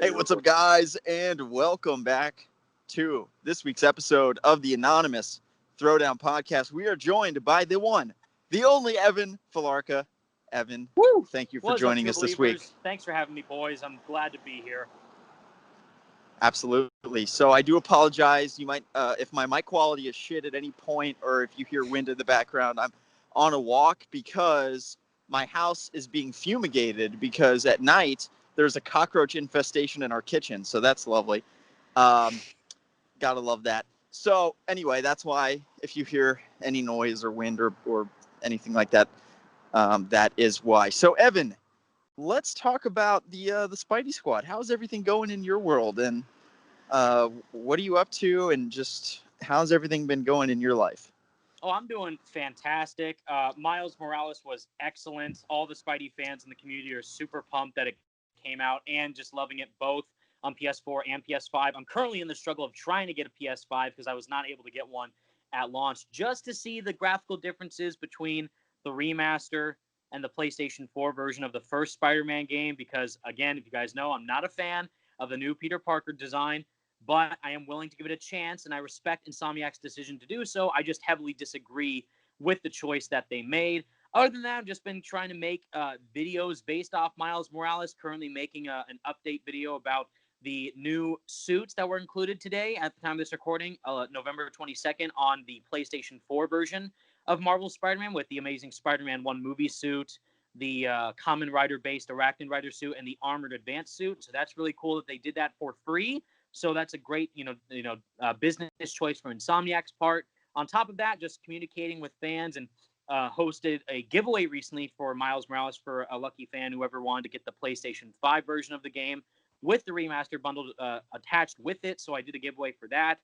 Hey, what's up, guys, and welcome back to this week's episode of the Anonymous Throwdown Podcast. We are joined by the one, the only Evan Filarca. Evan, Woo! thank you for What's joining up, us this week. Thanks for having me, boys. I'm glad to be here. Absolutely. So I do apologize. You might, if my mic quality is shit at any point, or if you hear wind in the background, I'm on a walk because my house is being fumigated because at night there's a cockroach infestation in our kitchen. So that's lovely. Gotta love that. So anyway, that's why if you hear any noise or wind or anything like that, that is why. So Evan, let's talk about the Spidey Squad. How's everything going in your world, and what are you up to, and just how's everything been going in your life? Oh, I'm doing fantastic. Miles Morales was excellent. All the Spidey fans in the community are super pumped that it came out and just loving it both on PS4 and PS5. I'm currently in the struggle of trying to get a PS5 because I was not able to get one at launch, just to see the graphical differences between the remaster and the PlayStation 4 version of the first Spider-Man game. Because, again, if you guys know, I'm not a fan of the new Peter Parker design, but I am willing to give it a chance, and I respect Insomniac's decision to do so. I just heavily disagree with the choice that they made. Other than that, I've just been trying to make videos based off Miles Morales, currently making an update video about the new suits that were included today at the time of this recording, November 22nd, on the PlayStation 4 version of Marvel Spider-Man, with the Amazing Spider-Man 1 movie suit, the Common Rider-based Arachnid Rider suit, and the Armored Advanced suit. So that's really cool that they did that for free. So that's a great, business choice from Insomniac's part. On top of that, just communicating with fans, and hosted a giveaway recently for Miles Morales for a lucky fan, whoever wanted to get the PlayStation 5 version of the game with the remaster bundled attached with it. So I did a giveaway for that.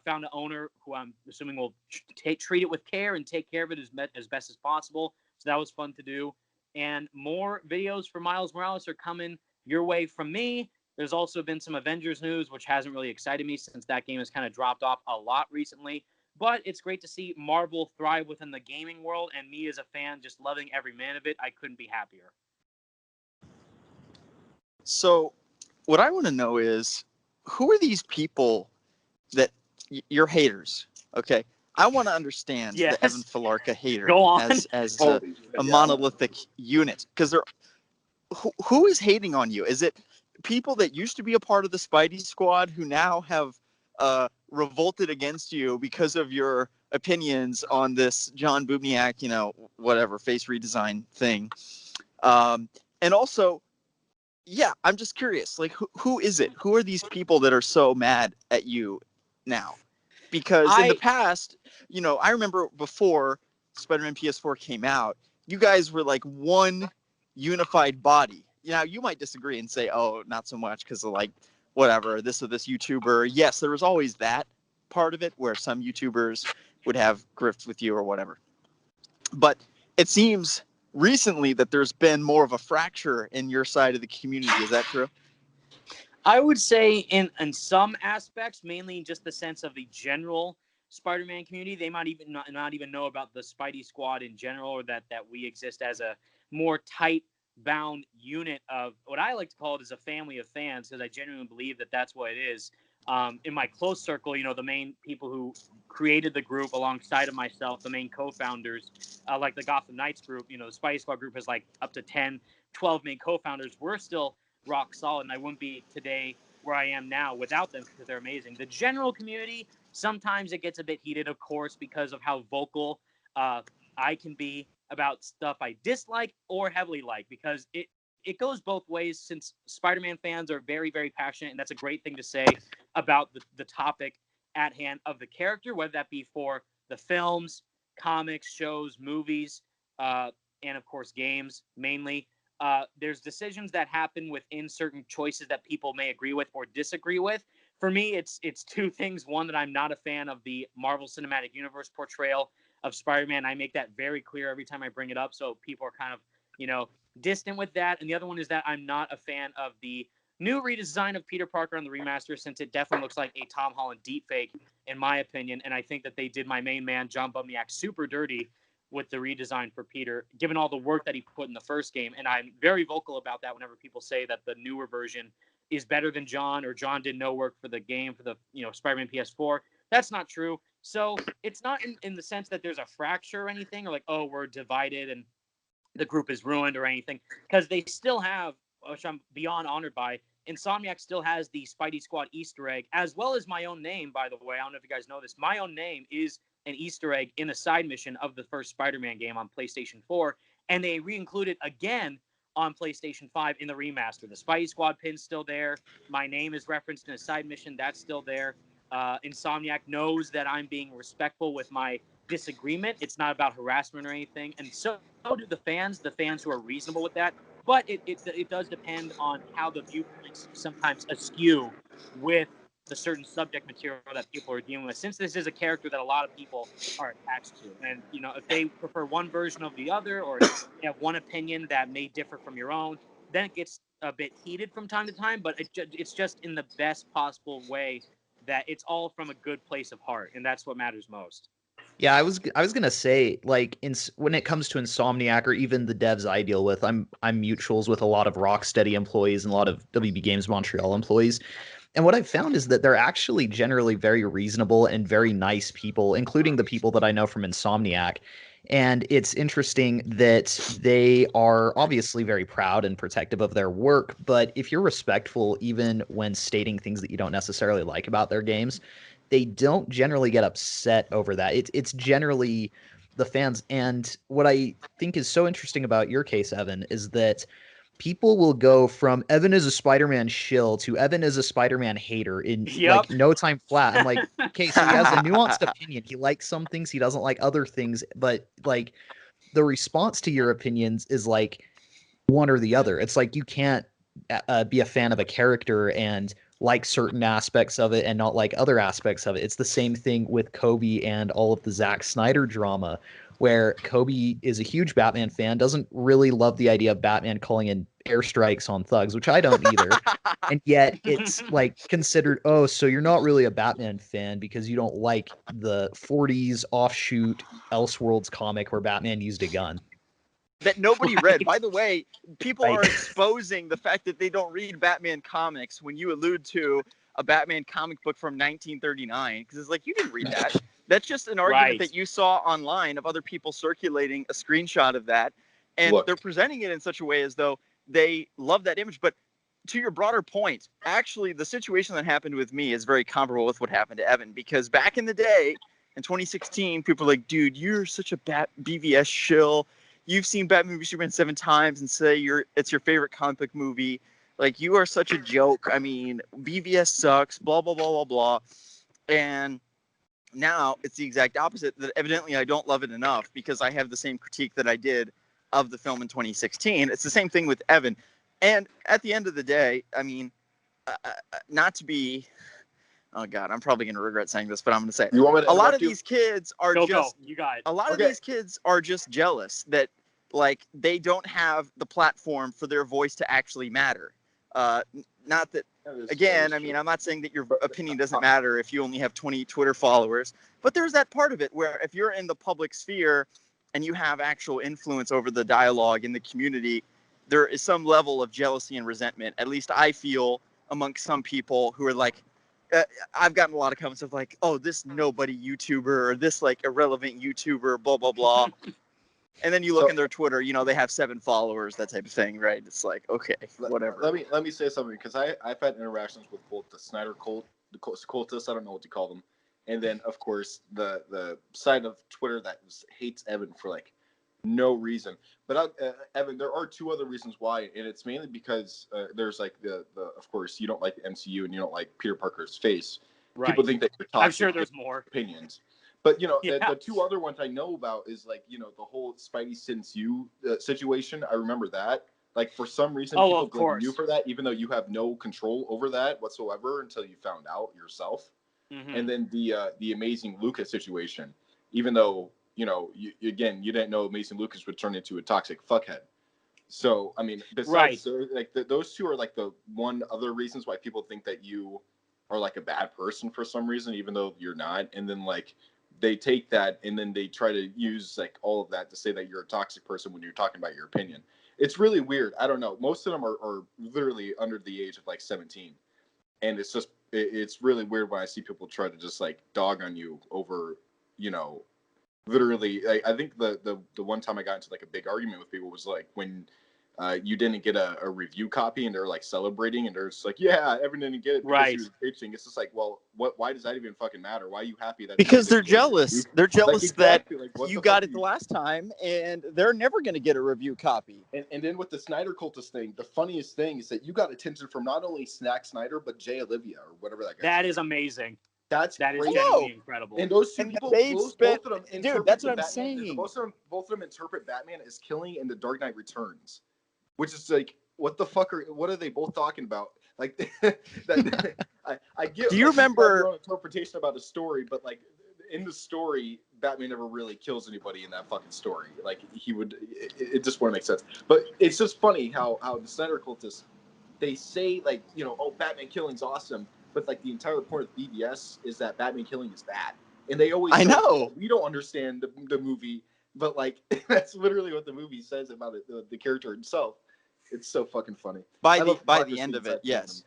Found an owner who I'm assuming will treat it with care and take care of it as best as possible. So that was fun to do. And more videos for Miles Morales are coming your way from me. There's also been some Avengers news, which hasn't really excited me since that game has kind of dropped off a lot recently. But it's great to see Marvel thrive within the gaming world, and me as a fan just loving every man of it. I couldn't be happier. So what I want to know is, who are these people that you're haters? Okay. I want to understand Yes. the Evan Filarca hater Go on. as a monolithic unit, because who is hating on you? Is it people that used to be a part of the Spidey Squad who now have revolted against you because of your opinions on this John Bubniak, whatever face redesign thing? And also, yeah, I'm just curious, like, who is it? Who are these people that are so mad at you now? Because in the past, I remember before Spider-Man PS4 came out, you guys were like one unified body. You might disagree and say, oh, not so much because of like whatever, this or this YouTuber. Yes, there was always that part of it where some YouTubers would have grifts with you or whatever. But it seems recently that there's been more of a fracture in your side of the community. Is that true? I would say in some aspects, mainly just the sense of the general Spider-Man community. They might even not even know about the Spidey Squad in general, or that we exist as a more tight-bound unit of what I like to call it as a family of fans, because I genuinely believe that that's what it is. In my close circle, the main people who created the group alongside of myself, the main co-founders, like the Gotham Knights group, the Spidey Squad group has like up to 10, 12 main co-founders. We're still rock solid, and I wouldn't be today where I am now without them, because they're amazing. The general community, sometimes it gets a bit heated, of course, because of how vocal I can be about stuff I dislike or heavily like, because it goes both ways, since Spider-Man fans are very, very passionate, and that's a great thing to say about the topic at hand of the character, whether that be for the films, comics, shows, movies, and of course games mainly. There's decisions that happen within certain choices that people may agree with or disagree with. For me, it's two things. One, that I'm not a fan of the Marvel Cinematic Universe portrayal of Spider-Man. I make that very clear every time I bring it up, so people are kind of, distant with that. And the other one is that I'm not a fan of the new redesign of Peter Parker on the remaster, since it definitely looks like a Tom Holland deepfake, in my opinion. And I think that they did my main man, John Bubniak, super dirty with the redesign for Peter, given all the work that he put in the first game. And I'm very vocal about that whenever people say that the newer version is better than John, or John did no work for the game for the Spider-Man PS4. That's not true. So it's not in the sense that there's a fracture or anything, or like, oh, we're divided and the group is ruined or anything, because they still have, which I'm beyond honored by, Insomniac still has the Spidey Squad Easter egg, as well as my own name, by the way. I don't know if you guys know this. My own name is an Easter egg in a side mission of the first Spider-Man game on PlayStation 4, and they re-included again on PlayStation 5 in the remaster. The Spidey Squad pin's still there. My name is referenced in a side mission. That's still there. Insomniac knows that I'm being respectful with my disagreement. It's not about harassment or anything. And so do the fans who are reasonable with that. But it does depend on how the viewpoints sometimes askew with the certain subject material that people are dealing with. Since this is a character that a lot of people are attached to, and if they prefer one version of the other, or they have one opinion that may differ from your own, then it gets a bit heated from time to time. But it's just in the best possible way, that it's all from a good place of heart, and that's what matters most. Yeah, I was gonna say, like, when it comes to Insomniac or even the devs I deal with, I'm mutuals with a lot of Rocksteady employees and a lot of WB Games Montreal employees. And what I've found is that they're actually generally very reasonable and very nice people, including the people that I know from Insomniac. And it's interesting that they are obviously very proud and protective of their work, but if you're respectful, even when stating things that you don't necessarily like about their games, they don't generally get upset over that. It's generally the fans. And what I think is so interesting about your case, Evan, is that people will go from Evan is a Spider-Man shill to Evan is a Spider-Man hater in like no time flat. I'm like, okay, so he has a nuanced opinion. He likes some things, he doesn't like other things, but like the response to your opinions is like one or the other. It's like you can't be a fan of a character and like certain aspects of it and not like other aspects of it. It's the same thing with Kobe and all of the Zack Snyder drama, where Kobe is a huge Batman fan, doesn't really love the idea of Batman calling in airstrikes on thugs, which I don't either. And yet it's like considered, oh, so you're not really a Batman fan because you don't like the 40s offshoot Elseworlds comic where Batman used a gun. That nobody read. By the way, people Right. are exposing the fact that they don't read Batman comics when you allude to a Batman comic book from 1939, because it's like, you didn't read that. That's just an argument that you saw online of other people circulating a screenshot of that, and they're presenting it in such a way as though they love that image. But to your broader point, actually, the situation that happened with me is very comparable with what happened to Evan, because back in the day, in 2016, people were like, dude, you're such a BVS shill. You've seen Batman v Superman 7 times and say it's your favorite comic book movie. Like, you are such a joke. I mean, BVS sucks, blah, blah, blah, blah, blah. And now it's the exact opposite, that evidently I don't love it enough because I have the same critique that I did of the film in 2016. It's the same thing with Evan. And at the end of the day, I mean, not to be... Oh God, I'm probably gonna regret saying this, but I'm gonna say it. You want me to a lot of you? these kids are Go, just you got it. a lot of these kids are just jealous that like they don't have the platform for their voice to actually matter. Not that again, I mean, I'm not saying that your opinion doesn't matter if you only have 20 Twitter followers, but there's that part of it where if you're in the public sphere and you have actual influence over the dialogue in the community, there is some level of jealousy and resentment. At least I feel amongst some people who are like, I've gotten a lot of comments of like, oh, this nobody YouTuber or this like irrelevant YouTuber, blah, blah, blah. And then you look in their Twitter, they have 7 followers, that type of thing, right? It's like, okay, whatever. Let me say something, because I've had interactions with both the Snyder cult, the cultists, I don't know what to call them, and then of course the side of Twitter that hates Evan for like no reason. But Evan, there are 2 other reasons why, and it's mainly because there's like the of course you don't like the MCU and you don't like Peter Parker's face. Right. People think that you're toxic. I'm sure there's more opinions. But the 2 other ones I know about is like the whole Spidey since you situation. I remember that. Like for some reason, people blame you for that, even though you have no control over that whatsoever until you found out yourself. Mm-hmm. And then the Amazing Lucas situation, even though you didn't know Amazing Lucas would turn into a toxic fuckhead. So I mean, besides like those 2 are like the one other reasons why people think that you are like a bad person for some reason, even though you're not. And then like they take that and then they try to use like all of that to say that you're a toxic person when you're talking about your opinion. it's really weird. I don't know. Most of them are literally under the age of like 17, and it's really weird when I see people try to just like dog on you over, literally. I think the one time I got into like a big argument with people was like when you didn't get a review copy and they're like celebrating and they're just like, yeah, Evan didn't get it because he was pitching. It's just like, well, why does that even fucking matter? Why are you happy that? Because they're jealous. They're jealous exactly. that you got it the last time and they're never going to get a review copy. And then with the Snyder Cultist thing, the funniest thing is that you got attention from not only Snack Snyder, but Jay Olivia or whatever that guy is. That is amazing. That is genuinely incredible. And those two people, both of them interpret dude, that's what I'm Batman, saying. Both of them interpret Batman as killing in The Dark Knight Returns, which is like, what the fuck what are they both talking about? Like, I get. Do you remember your own interpretation about the story, but like in the story, Batman never really kills anybody in that fucking story. Like he would, it just wouldn't make sense. But it's just funny how the Snyder Cultists, they say like, oh, Batman killing's awesome. But like the entire point of BBS is that Batman killing is bad, and they always know we don't understand the movie, but like that's literally what the movie says about it, the character himself. It's so fucking funny. By the end of it, yes,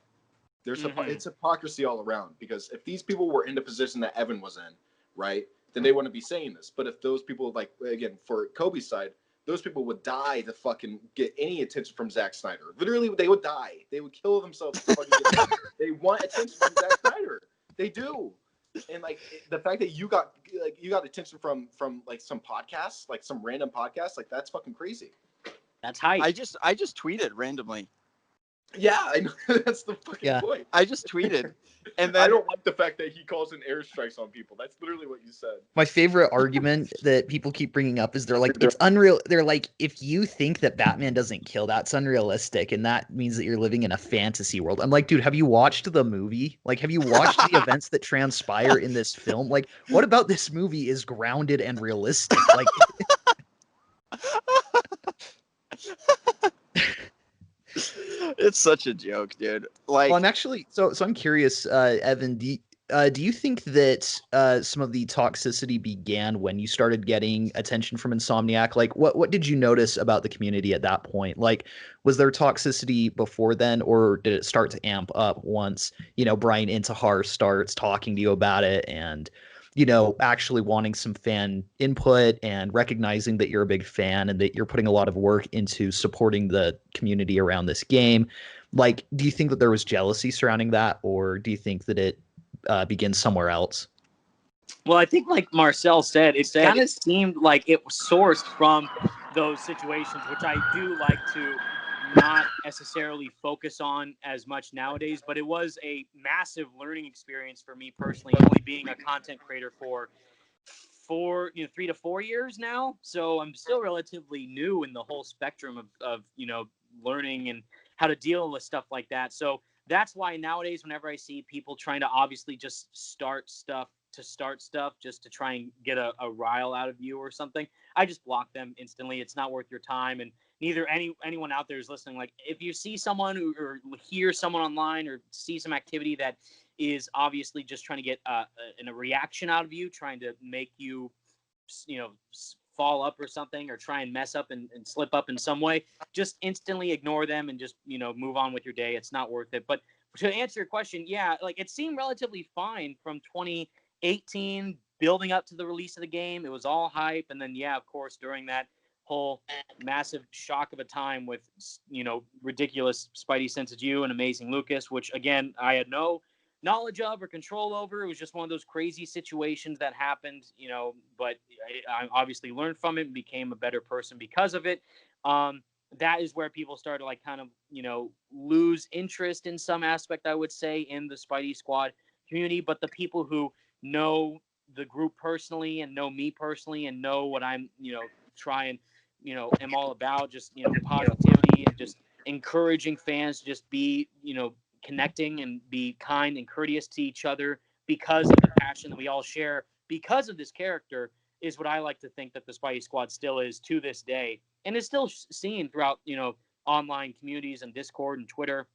there's it's hypocrisy all around, because if these people were in the position that Evan was in, right, then they wouldn't be saying this. But if those people, like again for Kobe's side, those people would die to fucking get any attention from Zack Snyder. Literally, they would die. They would kill themselves to fucking get They want attention from Zack Snyder. They do. And like the fact that you got attention from like some podcasts, like some random podcast, like that's fucking crazy. That's hype. I just tweeted randomly. Yeah, I know. That's the fucking point. I just tweeted. And then I don't like the fact that he calls in airstrikes on people. That's literally what you said. My favorite argument that people keep bringing up is they're like, it's unreal. They're like, if you think that Batman doesn't kill, that's unrealistic. And that means that you're living in a fantasy world. I'm like, dude, have you watched the movie? Like, have you watched the events that transpire in this film? Like, what about this movie is grounded and realistic? Like, it's such a joke, dude. Like, well, I'm actually so I'm curious, Evan. Do you think that some of the toxicity began when you started getting attention from Insomniac? Like, what did you notice about the community at that point? Like, was there toxicity before then, or did it start to amp up once Brian Intihar starts talking to you about it and actually wanting some fan input and recognizing that you're a big fan and that you're putting a lot of work into supporting the community around this game? Like, do you think that there was jealousy surrounding that, or do you think that it begins somewhere else? Well, I think like Marcel said, it kind of seemed like it was sourced from those situations, which I do like to not necessarily focus on as much nowadays, but it was a massive learning experience for me personally, only being a content creator for 3 to 4 years now. So I'm still relatively new in the whole spectrum of learning and how to deal with stuff like that. So that's why nowadays, whenever I see people trying to obviously just start stuff just to try and get a rile out of you or something, I just block them instantly. It's not worth your time. And neither anyone out there is listening. Like, if you see someone or hear someone online or see some activity that is obviously just trying to get a reaction out of you, trying to make you, fall up or something, or try and mess up and slip up in some way, just instantly ignore them and just, move on with your day. It's not worth it. But to answer your question, yeah, like it seemed relatively fine from 2018 building up to the release of the game. It was all hype. And then, yeah, of course, during that whole massive shock of a time with, ridiculous Spidey Senses You and Amazing Lucas, which again, I had no knowledge of or control over. It was just one of those crazy situations that happened, but I obviously learned from it and became a better person because of it. That is where people started like kind of, lose interest in some aspect, I would say, in the Spidey Squad community. But the people who know the group personally and know me personally and know what I'm, trying, am all about, just, positivity and just encouraging fans to just be, connecting and be kind and courteous to each other because of the passion that we all share because of this character, is what I like to think that the Spidey Squad still is to this day, and is still seen throughout, online communities and Discord and Twitter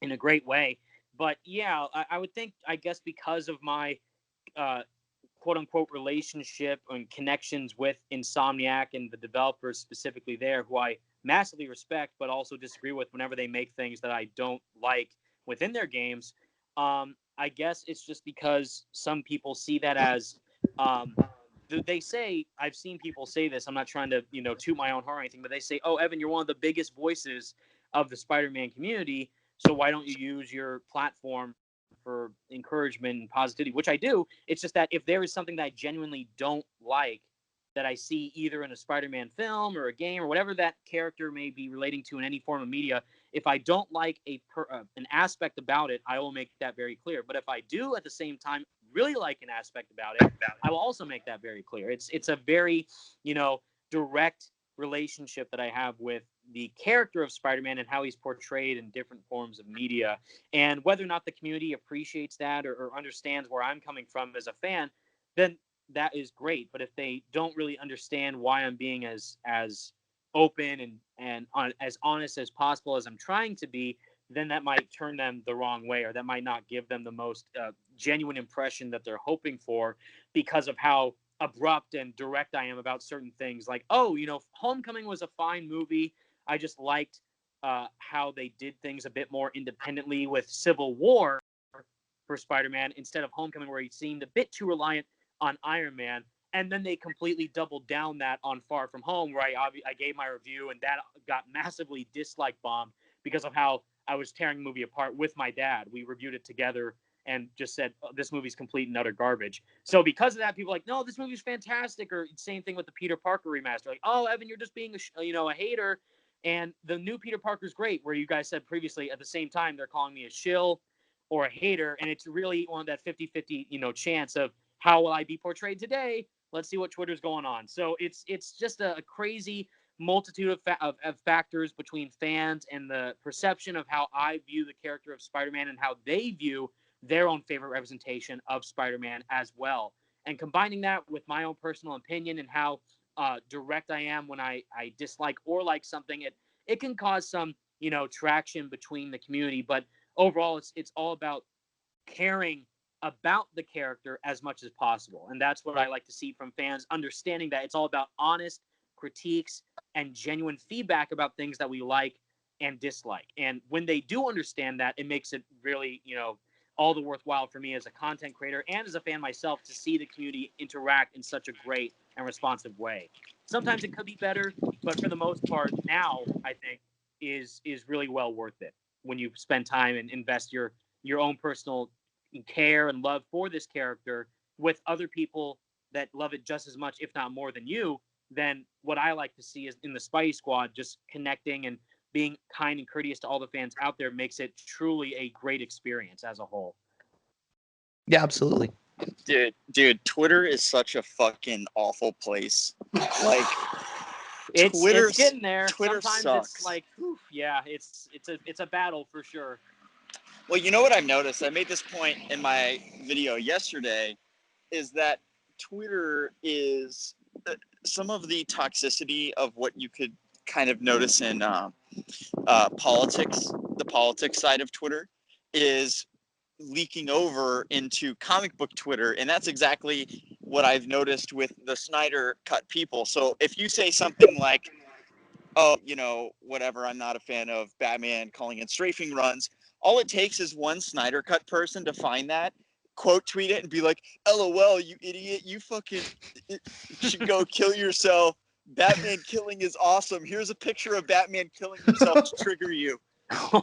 in a great way. But yeah, I would think, I guess, because of my quote unquote relationship and connections with Insomniac and the developers specifically there, who I massively respect, but also disagree with whenever they make things that I don't like within their games. I guess it's just because some people see that as they say, I've seen people say this, I'm not trying to, toot my own horn or anything, but they say, oh, Evan, you're one of the biggest voices of the Spider-Man community, so why don't you use your platform for encouragement and positivity, which I do. It's just that if there is something that I genuinely don't like that I see either in a Spider-Man film or a game or whatever that character may be relating to in any form of media, if I don't like an aspect about it, I will make that very clear. But if I do at the same time really like an aspect about it, I will also make that very clear. It's a very, direct relationship that I have with the character of Spider-Man and how he's portrayed in different forms of media. And whether or not the community appreciates that or understands where I'm coming from as a fan, then that is great. But if they don't really understand why I'm being as open and as honest as possible as I'm trying to be, then that might turn them the wrong way, or that might not give them the most genuine impression that they're hoping for, because of how abrupt and direct I am about certain things. Like, oh, Homecoming was a fine movie. I just liked how they did things a bit more independently with Civil War for Spider-Man instead of Homecoming, where he seemed a bit too reliant on Iron Man. And then they completely doubled down that on Far From Home, where I gave my review, and that got massively dislike bombed because of how I was tearing the movie apart with my dad. We reviewed it together and just said, oh, this movie's complete and utter garbage. So because of that, people are like, no, this movie's fantastic. Or same thing with the Peter Parker remaster. Like, oh, Evan, you're just being a hater. And the new Peter Parker's great, where you guys said previously, at the same time, they're calling me a shill or a hater. And it's really on that 50-50, chance of how will I be portrayed today? Let's see what Twitter's going on. So it's just a crazy multitude of factors between fans and the perception of how I view the character of Spider-Man and how they view their own favorite representation of Spider-Man as well. And combining that with my own personal opinion and how direct I am when I dislike or like something, it can cause some, traction between the community. But overall, it's all about caring about the character as much as possible. And that's what I like to see from fans, understanding that it's all about honest critiques and genuine feedback about things that we like and dislike. And when they do understand that, it makes it really, all the worthwhile for me as a content creator and as a fan myself to see the community interact in such a great and responsive way. Sometimes it could be better, but for the most part now, I think is really well worth it when you spend time and invest your own personal care and love for this character with other people that love it just as much, if not more than you. Then what I like to see is in the Spidey Squad, just connecting and being kind and courteous to all the fans out there makes it truly a great experience as a whole. Yeah, absolutely. Dude, Twitter is such a fucking awful place. Like, it's getting there. Twitter Sometimes sucks. It's like, yeah, it's a battle for sure. Well, you know what I've noticed? I made this point in my video yesterday, is that Twitter is some of the toxicity of what you could kind of notice in politics, the politics side of Twitter, is leaking over into comic book Twitter. And that's exactly what I've noticed with the Snyder Cut people. So if you say something like, oh, whatever, I'm not a fan of Batman calling in strafing runs, all it takes is one Snyder Cut person to find that, quote tweet it, and be like, LOL, you idiot, you fucking should go kill yourself. Batman killing is awesome. Here's a picture of Batman killing himself to trigger you.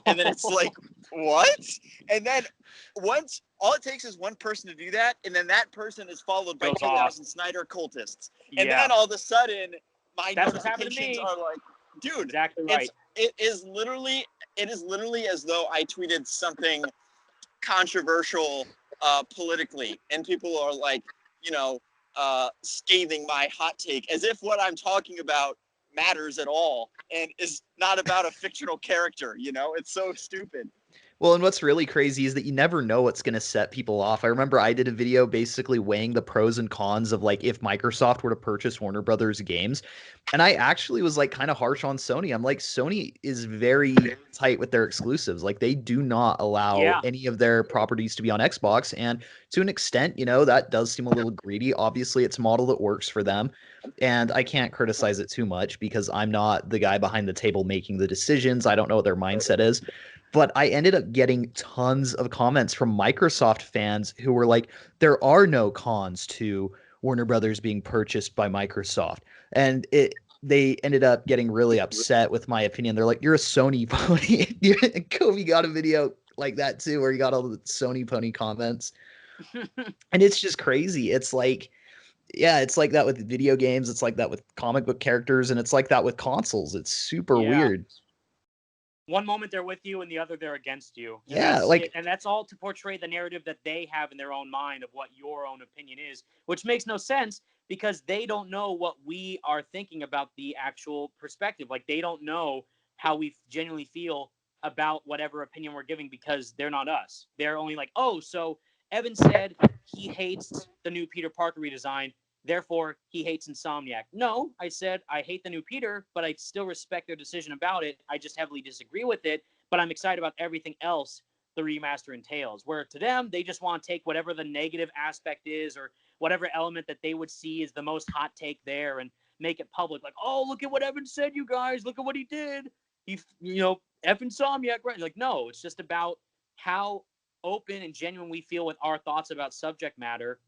And then it's like, what? And then once, all it takes is one person to do that, and then that person is followed by 2,000 Snyder cultists. And then all of a sudden, my notifications are like, dude, exactly right. It is literally as though I tweeted something controversial politically, and people are like, scathing my hot take, as if what I'm talking about matters at all and is not about a fictional character. It's so stupid. Well, and what's really crazy is that you never know what's going to set people off. I remember I did a video basically weighing the pros and cons of like if Microsoft were to purchase Warner Brothers games. And I actually was like kind of harsh on Sony. I'm like, Sony is very tight with their exclusives. Like they do not allow any of their properties to be on Xbox. And to an extent, that does seem a little greedy. Obviously, it's a model that works for them. And I can't criticize it too much because I'm not the guy behind the table making the decisions. I don't know what their mindset is. But I ended up getting tons of comments from Microsoft fans who were like, there are no cons to Warner Brothers being purchased by Microsoft. And they ended up getting really upset with my opinion. They're like, you're a Sony pony. Kobe got a video like that too, where he got all the Sony pony comments. And it's just crazy. It's like, yeah, it's like that with video games. It's like that with comic book characters. And it's like that with consoles. It's super weird. One moment they're with you and the other they're against you. And that's all to portray the narrative that they have in their own mind of what your own opinion is, which makes no sense because they don't know what we are thinking about the actual perspective. Like they don't know how we genuinely feel about whatever opinion we're giving because they're not us. They're only like, oh, so Evan said he hates the new Peter Parker redesign. Therefore, he hates Insomniac. No, I said I hate the new Peter, but I still respect their decision about it. I just heavily disagree with it, but I'm excited about everything else the remaster entails. Where to them, they just want to take whatever the negative aspect is or whatever element that they would see as the most hot take there and make it public. Like, oh, look at what Evan said, you guys. Look at what he did. He, F Insomniac, right? Like, no, it's just about how open and genuine we feel with our thoughts about subject matter.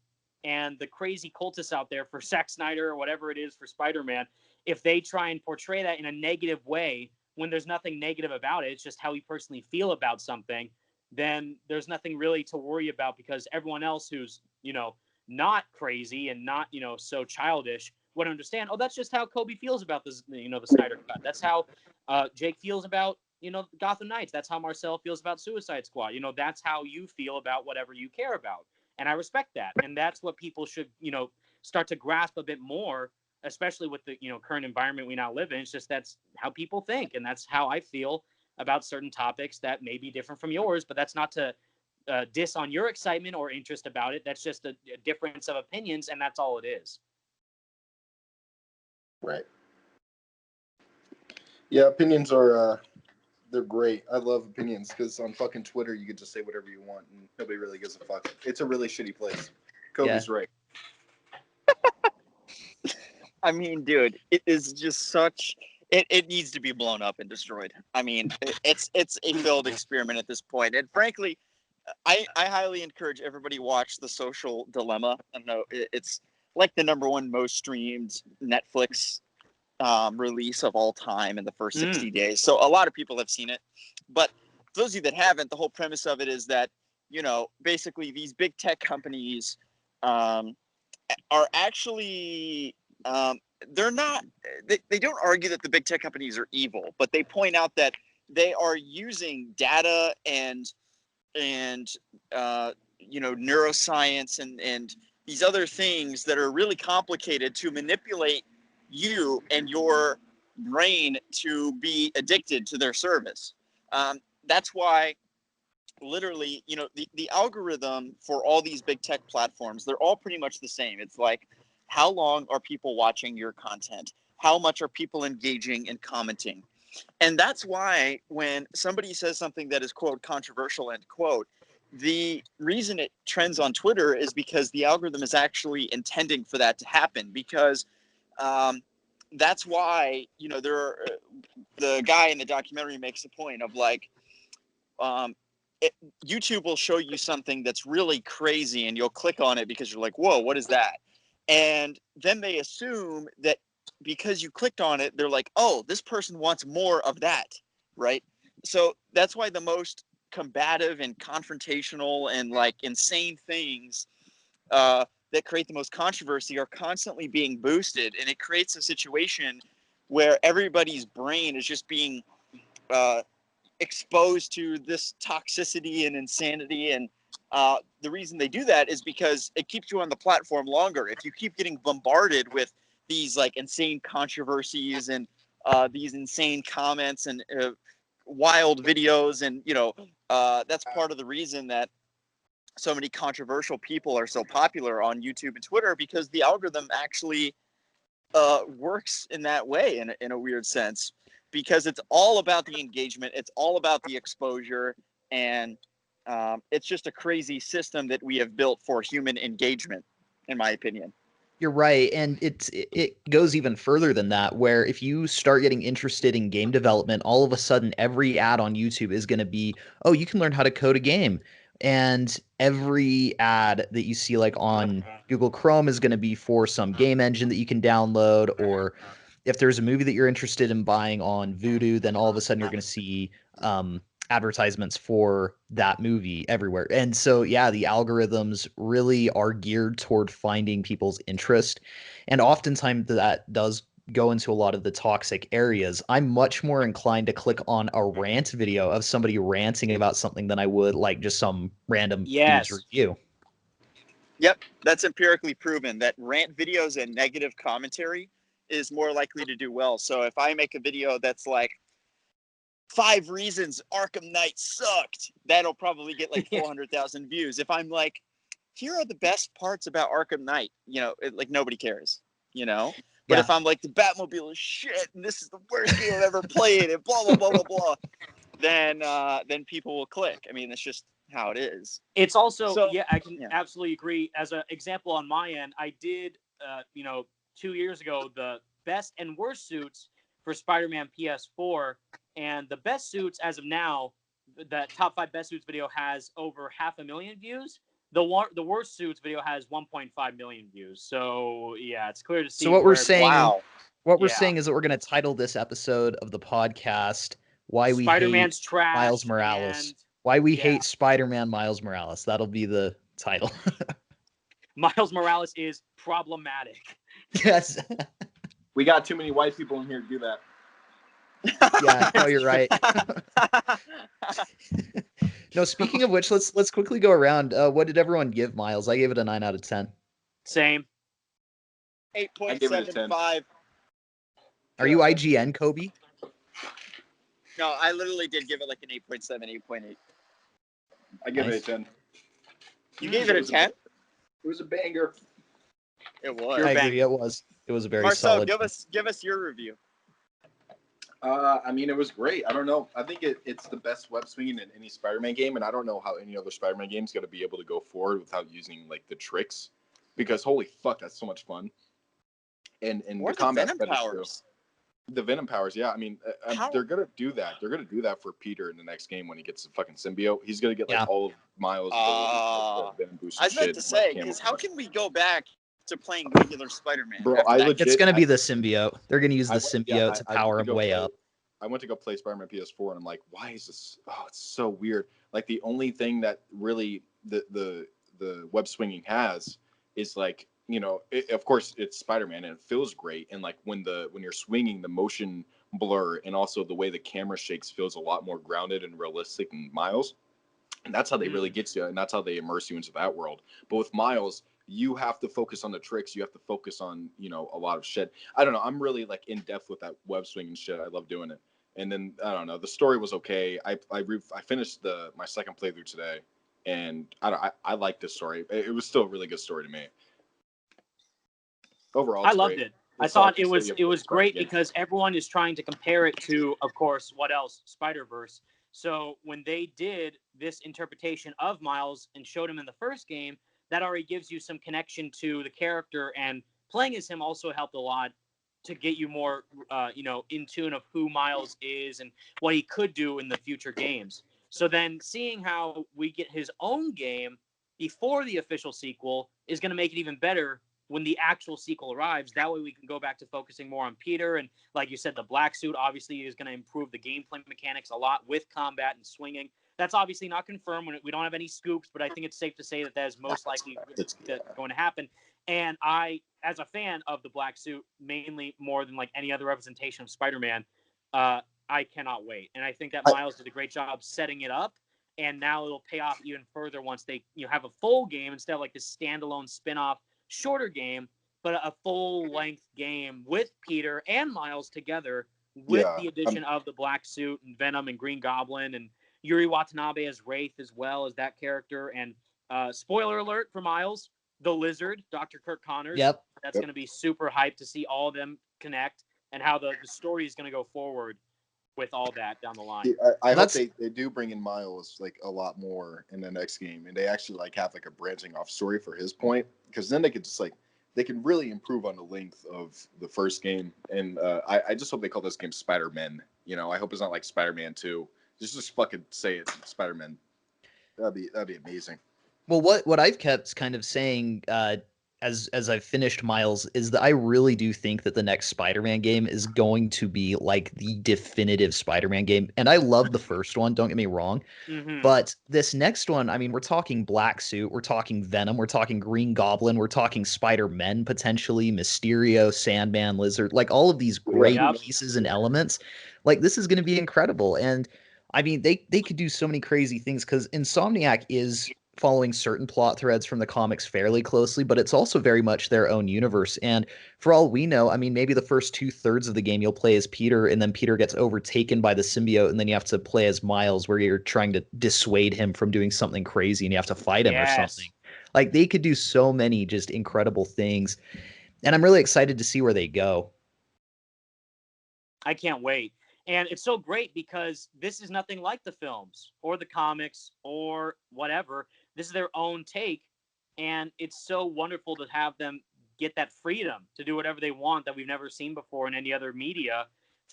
And the crazy cultists out there for Zack Snyder or whatever it is for Spider-Man, if they try and portray that in a negative way when there's nothing negative about it, it's just how we personally feel about something, then there's nothing really to worry about because everyone else who's, not crazy and not, so childish would understand, oh, that's just how Kobe feels about this, the Snyder Cut. That's how Jake feels about, Gotham Knights. That's how Marcel feels about Suicide Squad. That's how you feel about whatever you care about. And I respect that. And that's what people should, start to grasp a bit more, especially with the, current environment we now live in. It's just that's how people think. And that's how I feel about certain topics that may be different from yours. But that's not to diss on your excitement or interest about it. That's just a difference of opinions. And that's all it is. Right. Yeah, opinions are... they're great. I love opinions because on fucking Twitter you can just say whatever you want and nobody really gives a fuck. It's a really shitty place. Kobe's right. I mean, dude, it is just such. It needs to be blown up and destroyed. I mean, it's a failed experiment at this point. And frankly, I highly encourage everybody watch The Social Dilemma. I know it's like the #1 most streamed Netflix release of all time in the first 60 days. So a lot of people have seen it. But for those of you that haven't, the whole premise of it is that, basically these big tech companies are actually, they're not, they don't argue that the big tech companies are evil, but they point out that they are using data and neuroscience and these other things that are really complicated to manipulate you and your brain to be addicted to their service. That's why literally, the algorithm for all these big tech platforms, they're all pretty much the same. It's like, how long are people watching your content? How much are people engaging and commenting? And that's why when somebody says something that is, quote, controversial, end quote, the reason it trends on Twitter is because the algorithm is actually intending for that to happen. Because that's why, the guy in the documentary makes a point of like, YouTube will show you something that's really crazy and you'll click on it because you're like, whoa, what is that? And then they assume that because you clicked on it, they're like, oh, this person wants more of that, right? So that's why the most combative and confrontational and like insane things that create the most controversy are constantly being boosted, and it creates a situation where everybody's brain is just being exposed to this toxicity and insanity. And the reason they do that is because it keeps you on the platform longer. If you keep getting bombarded with these like insane controversies and these insane comments and wild videos and that's part of the reason that so many controversial people are so popular on YouTube and Twitter, because the algorithm actually works in that way in a weird sense, because it's all about the engagement, it's all about the exposure, and it's just a crazy system that we have built for human engagement, in my opinion. You're right, and it goes even further than that, where if you start getting interested in game development, all of a sudden every ad on YouTube is going to be, oh, you can learn how to code a game. And every ad that you see like on Google Chrome is going to be for some game engine that you can download, or if there's a movie that you're interested in buying on Vudu, then all of a sudden you're going to see advertisements for that movie everywhere. And so, yeah, the algorithms really are geared toward finding people's interest. And oftentimes that does go into a lot of the toxic areas. I'm much more inclined to click on a rant video of somebody ranting about something than I would like just some random dude's review. Yep, that's empirically proven that rant videos and negative commentary is more likely to do well. So if I make a video that's like 5 reasons Arkham Knights sucked, that'll probably get like 400,000 views. If I'm like, here are the best parts about Arkham Knight, like nobody cares, But if I'm like, the Batmobile is shit and this is the worst game I've ever played and blah, blah, blah, blah, blah, then people will click. I mean, it's just how it is. It's also, I can absolutely agree. As an example on my end, I did, 2 years ago, the best and worst suits for Spider-Man PS4, and the best suits as of now, the top 5 best suits video has over 500,000 views. The worst suits video has 1.5 million views. So yeah, it's clear to see. So what we're saying, we're saying is that we're going to title this episode of the podcast "Why We Hate Trash Miles Morales." Why we hate Spider-Man Miles Morales. That'll be the title. Miles Morales is problematic. Yes. We got too many white people in here to do that. Yeah, no, you're right. No, speaking of which, let's quickly go around. What did everyone give Miles? I gave it a 9 out of 10. Same. 8.75. Are you IGN, Kobe? No, I literally did give it like an 8.7, 8.8. I give it a 10. You gave it a 10? It was a banger. It was. I agree. It was a very Marcel, solid. give us your review. I mean, it was great. I don't know. I think it's the best web swinging in any Spider-Man game, and I don't know how any other Spider-Man game is going to be able to go forward without using like the tricks, because holy fuck, that's so much fun. And the combat powers. The Venom powers, yeah. I mean, they're gonna do that. They're gonna do that for Peter in the next game when he gets the fucking symbiote. He's gonna get like all of Miles' Venom boost. I was about to say, because how can we go back to playing regular Spider-Man? Bro, it's gonna be the symbiote. They're gonna use the symbiote to power him way up. I went to go play Spider-Man PS4, and I'm like, why is this? Oh, it's so weird. Like the only thing that really the web swinging has is like, of course it's Spider-Man and it feels great, and like when you're swinging, the motion blur and also the way the camera shakes feels a lot more grounded and realistic in Miles, and that's how they really get you, and that's how they immerse you into that world. But with Miles, you have to focus on the tricks, you have to focus on a lot of shit. I don't know, I'm really like in depth with that web swinging shit. I love doing it. And then I don't know, the story was okay. I finished my second playthrough today, and I like this story. It was still a really good story to me. Overall, I loved it. I thought it was great because everyone is trying to compare it to, of course, what else? Spider-Verse. So when they did this interpretation of Miles and showed him in the first game, that already gives you some connection to the character, and playing as him also helped a lot to get you more, in tune of who Miles is and what he could do in the future games. So then seeing how we get his own game before the official sequel is going to make it even better when the actual sequel arrives. That way we can go back to focusing more on Peter. And like you said, the black suit obviously is going to improve the gameplay mechanics a lot with combat and swinging. That's obviously not confirmed. We don't have any scoops, but I think it's safe to say that is most likely going to happen. And I, as a fan of the black suit, mainly more than like any other representation of Spider-Man, I cannot wait. And I think that Miles did a great job setting it up. And now it'll pay off even further once they have a full game instead of like this standalone spin-off shorter game, but a full-length game with Peter and Miles together with the addition of the black suit and Venom and Green Goblin and Yuri Watanabe as Wraith as well as that character. And spoiler alert for Miles, the Lizard, Dr. Kirk Connors. Yep. That's going to be super hyped to see all of them connect and how the story is going to go forward with all that down the line. I hope they do bring in Miles like a lot more in the next game, and they actually like have like a branching off story for his point, because then they could just like they can really improve on the length of the first game. And I just hope they call this game Spider-Man. You know, I hope it's not like Spider-Man 2. Just fucking say it, Spider-Man. That'd be amazing. Well, what I've kept kind of saying as I've finished Miles is that I really do think that the next Spider-Man game is going to be like the definitive Spider-Man game. And I love the first one, don't get me wrong. Mm-hmm. But this next one, I mean, we're talking Black Suit, we're talking Venom, we're talking Green Goblin, we're talking Spider-Men potentially, Mysterio, Sandman, Lizard, like all of these great pieces and elements. Like this is going to be incredible. And I mean, they could do so many crazy things because Insomniac is following certain plot threads from the comics fairly closely, but it's also very much their own universe. And for all we know, I mean, maybe the first 2/3 of the game you'll play as Peter, and then Peter gets overtaken by the symbiote, and then you have to play as Miles, where you're trying to dissuade him from doing something crazy, and you have to fight him or something. Like they could do so many just incredible things, and I'm really excited to see where they go. I can't wait. And it's so great because this is nothing like the films or the comics or whatever. This is their own take. And it's so wonderful to have them get that freedom to do whatever they want that we've never seen before in any other media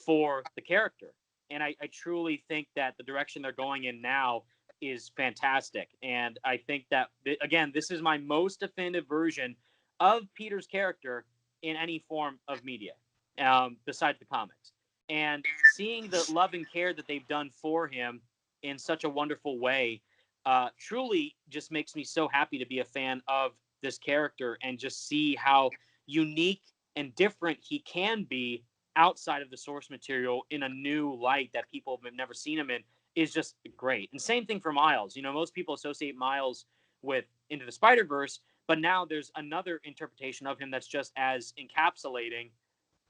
for the character. And I truly think that the direction they're going in now is fantastic. And I think that, again, this is my most definitive version of Peter's character in any form of media, besides the comics. And seeing the love and care that they've done for him in such a wonderful way truly just makes me so happy to be a fan of this character and just see how unique and different he can be outside of the source material in a new light that people have never seen him in is just great. And same thing for Miles. You know, most people associate Miles with Into the Spider-Verse, but now there's another interpretation of him that's just as encapsulating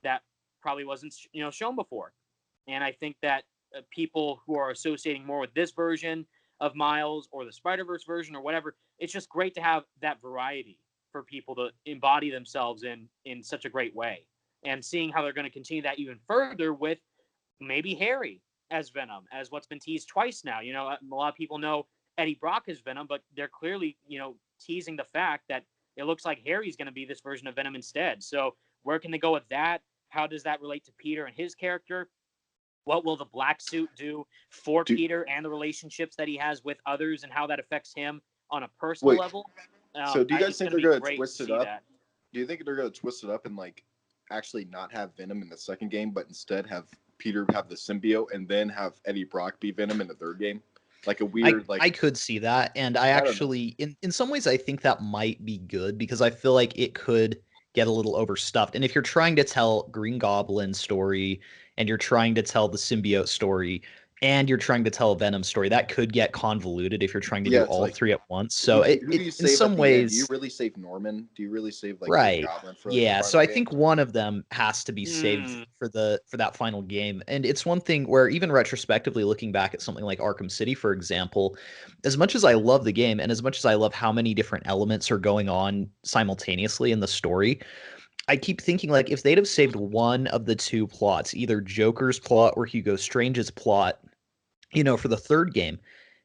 that probably wasn't shown before. And I think that people who are associating more with this version of Miles or the Spider-Verse version or whatever, it's just great to have that variety for people to embody themselves in such a great way. And seeing how they're going to continue that even further with maybe Harry as Venom, as what's been teased twice now. You know, a lot of people know Eddie Brock as Venom, but they're clearly, teasing the fact that it looks like Harry's going to be this version of Venom instead. So where can they go with that? How does that relate to Peter and his character? What will the Black Suit do for Peter and the relationships that he has with others and how that affects him on a personal level? So do you guys think they're going to twist it up? Do you think they're going to twist it up and like actually not have Venom in the second game, but instead have Peter have the symbiote and then have Eddie Brock be Venom in the third game? Like a weird I could see that, and I actually in some ways I think that might be good because I feel like it could get a little overstuffed. And if you're trying to tell Green Goblin story and you're trying to tell the symbiote story and you're trying to tell a Venom story, that could get convoluted if you're trying to do all three at once. So who do you save in some ways, do you really save Norman? Do you really save like Green Goblin for so I think one of them has to be saved for that final game. And it's one thing where even retrospectively looking back at something like Arkham City, for example, as much as I love the game and as much as I love how many different elements are going on simultaneously in the story, I keep thinking like if they'd have saved one of the two plots, either Joker's plot or Hugo Strange's plot, for the third game,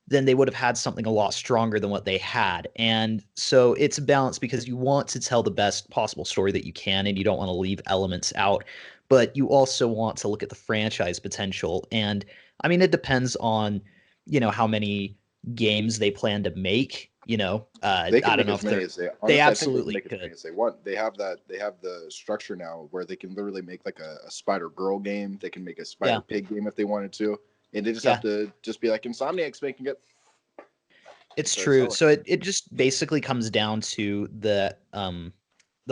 then they would have had something a lot stronger than what they had. And so it's a balance because you want to tell the best possible story that you can and you don't want to leave elements out, but you also want to look at the franchise potential. And I mean, it depends on, how many games they plan to make. I don't know if they absolutely could. As they want. They have the structure now where they can literally make like a Spider Girl game. They can make a Spider Pig game if they wanted to. And they just have to just be like Insomniac's making it. It's true. So it just basically comes down to the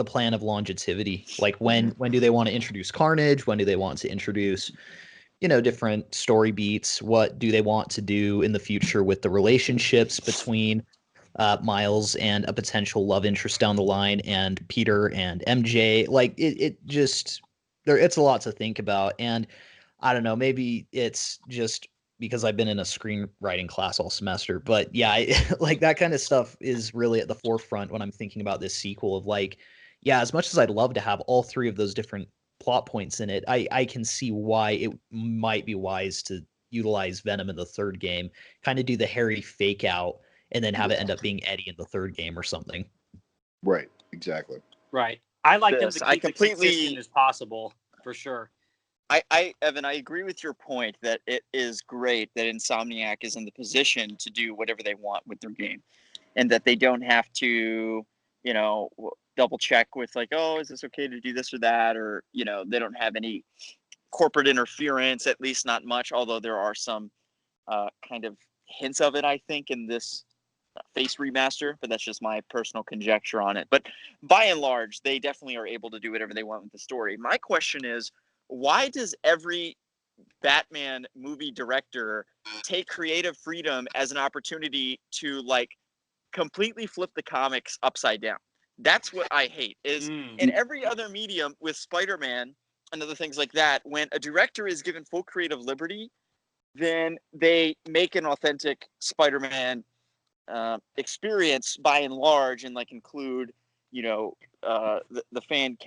plan of longevity. Like when do they want to introduce Carnage? When do they want to introduce, different story beats? What do they want to do in the future with the relationships between Miles and a potential love interest down the line and Peter and MJ? Like it's a lot to think about. And I don't know, maybe it's just because I've been in a screenwriting class all semester. But yeah, like that kind of stuff is really at the forefront when I'm thinking about this sequel of like, yeah, as much as I'd love to have all three of those different plot points in it, I can see why it might be wise to utilize Venom in the third game, kind of do the Harry fake out, and then have it end up being Eddie in the third game or something. Right. Exactly. Right. I like them to keep it consistent as possible, for sure. Evan, I agree with your point that it is great that Insomniac is in the position to do whatever they want with their game, and that they don't have to, double check with like, oh, is this okay to do this or that, or they don't have any corporate interference, at least not much. Although there are some kind of hints of it, I think, in this Face remaster, but that's just my personal conjecture on it. But by and large, they definitely are able to do whatever they want with the story. My question is, why does every Batman movie director take creative freedom as an opportunity to like completely flip the comics upside down? That's what I hate. Is in every other medium with Spider-Man and other things like that, when a director is given full creative liberty, then they make an authentic Spider-Man experience by and large, and like include the fan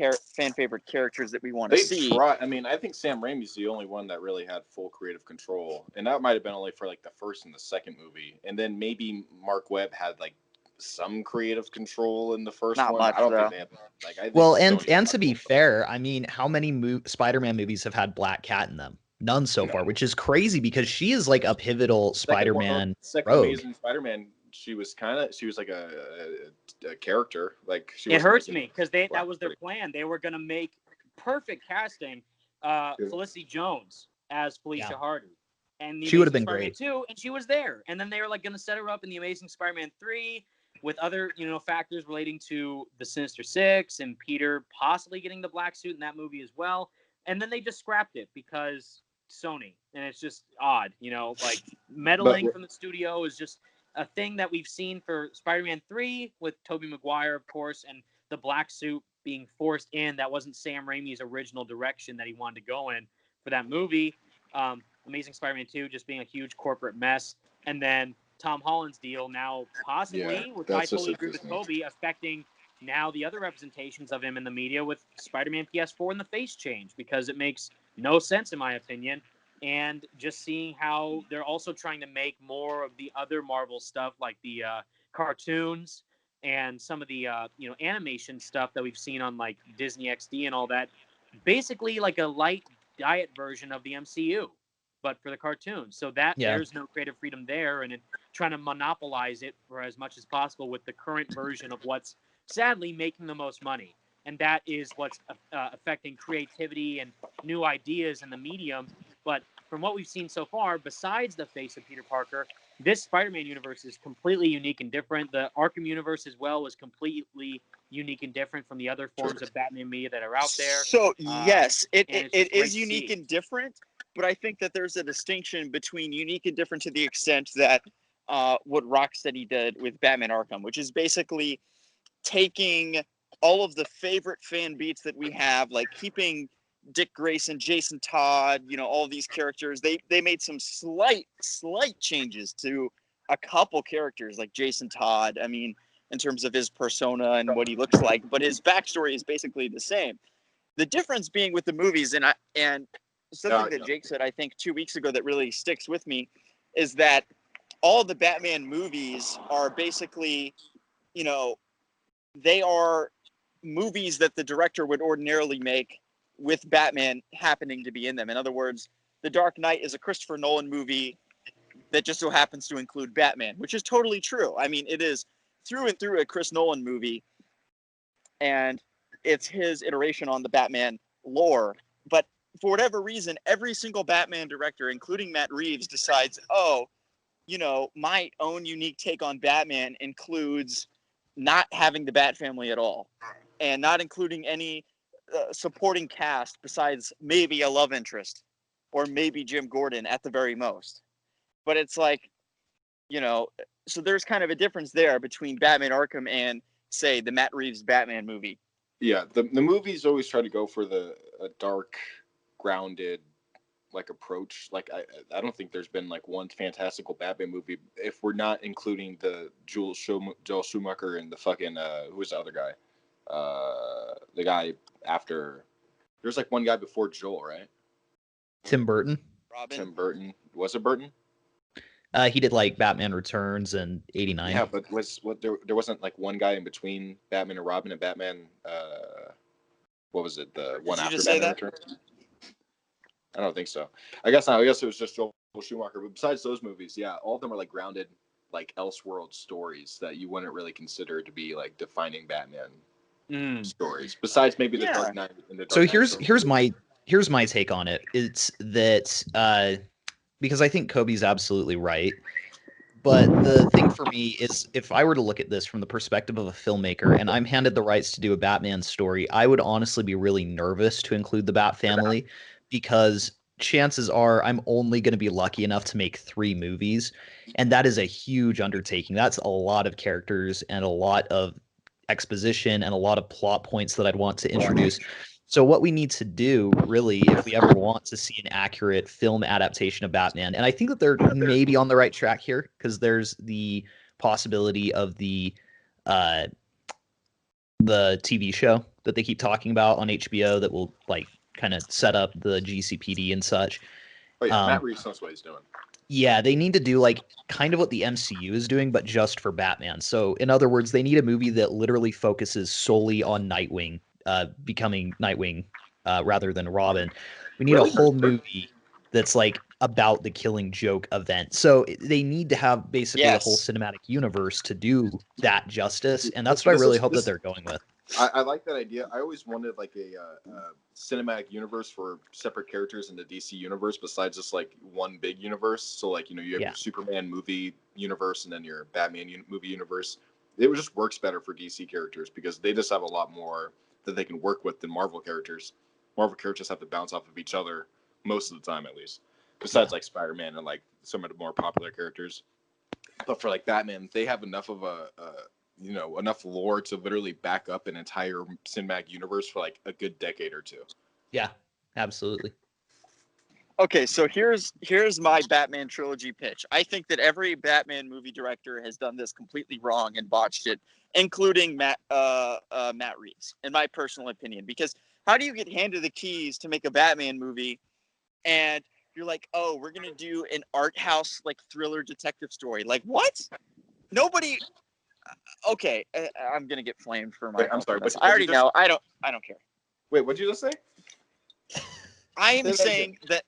favorite characters that we want to see. I mean, I think Sam Raimi's the only one that really had full creative control, and that might have been only for like the first and the second movie, and then maybe Mark Webb had like some creative control in the first Not one. much, I don't though. think they had, like. I think Well, and to be fair, I mean, how many Spider-Man movies have had Black Cat in them? None so far, which is crazy because she is like a pivotal Spider-Man second rogue. Amazing Spider-Man. She was like a character. Like it hurts me because that was their plan. They were gonna make perfect casting Felicity Jones as Felicia Hardy, and she would have been great too, and she was there. And then they were like gonna set her up in the Amazing Spider-Man 3 with other factors relating to the Sinister Six and Peter possibly getting the black suit in that movie as well. And then they just scrapped it because Sony, and it's just odd, like meddling from the studio is just a thing that we've seen for Spider-Man 3 with Tobey Maguire, of course, and the black suit being forced in. That wasn't Sam Raimi's original direction that he wanted to go in for that movie. Amazing Spider-Man 2 just being a huge corporate mess. And then Tom Holland's deal now possibly, which I totally agree with Toby, affecting now the other representations of him in the media with Spider-Man PS4 and the face change, because it makes no sense in my opinion. And just seeing how they're also trying to make more of the other Marvel stuff, like the cartoons and some of the animation stuff that we've seen on like Disney XD and all that, basically like a light diet version of the MCU, but for the cartoons. So that there's no creative freedom there, and trying to monopolize it for as much as possible with the current version of what's sadly making the most money. And that is what's affecting creativity and new ideas in the medium. But from what we've seen so far, besides the face of Peter Parker, this Spider-Man universe is completely unique and different. The Arkham universe as well was completely unique and different from the other forms of Batman media that are out there. So yes, it is unique and different, but I think that there's a distinction between unique and different to the extent that what Rocksteady did with Batman Arkham, which is basically taking all of the favorite fan beats that we have, like keeping Dick Grayson, Jason Todd, all these characters. They made some slight changes to a couple characters like Jason Todd. I mean, in terms of his persona and what he looks like, but his backstory is basically the same. The difference being with the movies, and something that Jake said, I think 2 weeks ago, that really sticks with me, is that all the Batman movies are basically, they are movies that the director would ordinarily make with Batman happening to be in them. In other words, The Dark Knight is a Christopher Nolan movie that just so happens to include Batman, which is totally true. I mean, it is through and through a Chris Nolan movie, and it's his iteration on the Batman lore. But for whatever reason, every single Batman director, including Matt Reeves, decides, my own unique take on Batman includes not having the Bat family at all, and not including any supporting cast besides maybe a love interest or maybe Jim Gordon at the very most. But it's like, so there's kind of a difference there between Batman Arkham and, say, the Matt Reeves Batman movie. Yeah, the movies always try to go for the dark, grounded, like approach. Like I don't think there's been like one fantastical Batman movie if we're not including the Joel Schumacher and the fucking who was the other guy, the guy after. There's like one guy before Joel, right? Tim Burton. Robin. Tim Burton. Was it Burton? He did like Batman Returns and '89. Yeah, but there wasn't like one guy in between Batman and Robin and Batman. What was it? The one after Batman Returns? I don't think so. I guess not. I guess it was just Joel Schumacher. But besides those movies, yeah, all of them are like grounded, like Elseworld stories that you wouldn't really consider to be like defining Batman stories. Besides maybe the Dark Knight and the Dark Knight here's my take on it. It's that because I think Kobe's absolutely right. But the thing for me is, if I were to look at this from the perspective of a filmmaker and I'm handed the rights to do a Batman story, I would honestly be really nervous to include the Bat family, because chances are I'm only going to be lucky enough to make 3 movies. And that is a huge undertaking. That's a lot of characters and a lot of exposition and a lot of plot points that I'd want to introduce. So what we need to do, really, if we ever want to see an accurate film adaptation of Batman, and I think that they're maybe on the right track here, because there's the possibility of the TV show that they keep talking about on HBO that will like kind of set up the GCPD and such. Oh yeah, Matt Reeves knows what he's doing. Yeah, they need to do like kind of what the MCU is doing, but just for Batman. So in other words, they need a movie that literally focuses solely on Nightwing. Becoming Nightwing rather than Robin. We need a whole movie that's like about the Killing Joke event. So they need to have basically a whole cinematic universe to do that justice, and that's what I really hope that they're going with. I like that idea. I always wanted like a cinematic universe for separate characters in the DC universe, besides just like one big universe. So like, you know, you have your Superman movie universe and then your Batman movie universe. It just works better for DC characters because they just have a lot more that they can work with than Marvel characters. Marvel characters have to bounce off of each other most of the time, at least. Besides like Spider-Man and like some of the more popular characters. But for like Batman, they have enough of enough lore to literally back up an entire cinematic universe for like a good decade or two. Yeah, absolutely. Okay, so here's my Batman trilogy pitch. I think that every Batman movie director has done this completely wrong and botched it, including Matt Reeves, in my personal opinion. Because how do you get handed the keys to make a Batman movie, and you're like, oh, we're gonna do an art house like thriller detective story? Like what? Nobody. Okay, I'm gonna get flamed for my. Wait, I'm sorry. I already know. I don't care. Wait, what'd you just say? I am saying that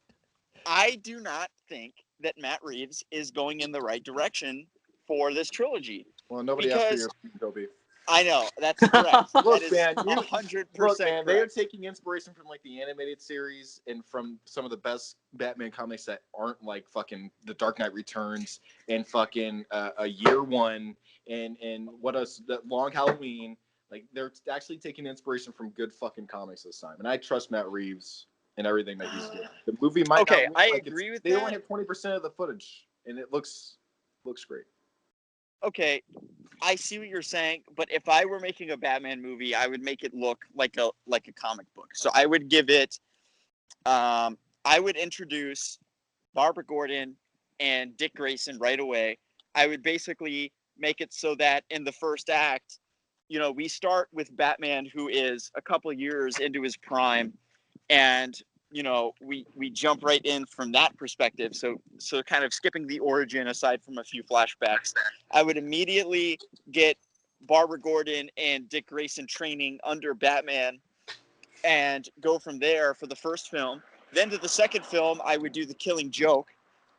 I do not think that Matt Reeves is going in the right direction for this trilogy. Well, nobody asked for your opinion, Toby. I know, that's correct. Look, that man, 100% look, man, correct. they are taking inspiration from like the animated series and from some of the best Batman comics that aren't like fucking The Dark Knight Returns and fucking a Year One and what else? The Long Halloween. Like they're actually taking inspiration from good fucking comics this time, and I trust Matt Reeves and everything that he's doing. The movie might not look I like agree with they that. only have 20% of the footage, and it looks great. Okay, I see what you're saying, but if I were making a Batman movie, I would make it look like a comic book. So I would give it, I would introduce Barbara Gordon and Dick Grayson right away. I would basically make it so that in the first act, you know, we start with Batman, who is a couple of years into his prime, and you know, we jump right in from that perspective. So kind of skipping the origin aside from a few flashbacks, I would immediately get Barbara Gordon and Dick Grayson training under Batman and go from there for the first film. Then to the second film, I would do The Killing Joke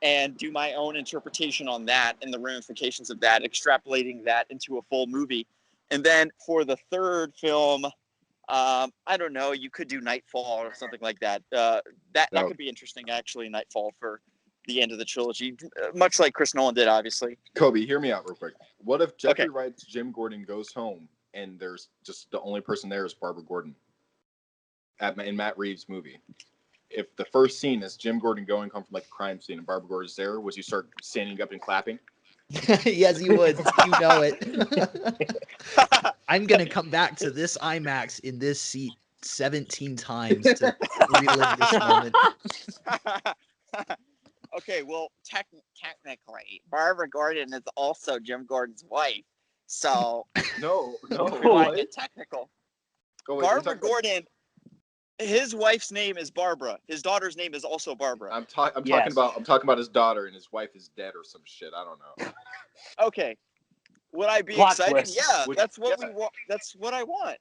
and do my own interpretation on that and the ramifications of that, extrapolating that into a full movie. And then for the third film, I don't know, you could do Nightfall or something like that. That could be interesting, actually, Nightfall for the end of the trilogy, much like Chris Nolan did, obviously. Kobe, hear me out real quick. What if Jeffrey Wright's Jim Gordon goes home and there's just the only person there is Barbara Gordon in Matt Reeves' movie? If the first scene is Jim Gordon going home from like a crime scene and Barbara Gordon's there, would you start standing up and clapping? Yes, you would. You know it. I'm going to come back to this IMAX in this seat 17 times to relive this moment. Okay, well, technically, Barbara Gordon is also Jim Gordon's wife. So no, we want to get technical. Oh, wait, Barbara Gordon, his wife's name is Barbara. His daughter's name is also Barbara. I'm talking about his daughter, and his wife is dead or some shit. I don't know. Okay. Would I be Plot excited? twist. Yeah, that's what we want. That's what I want.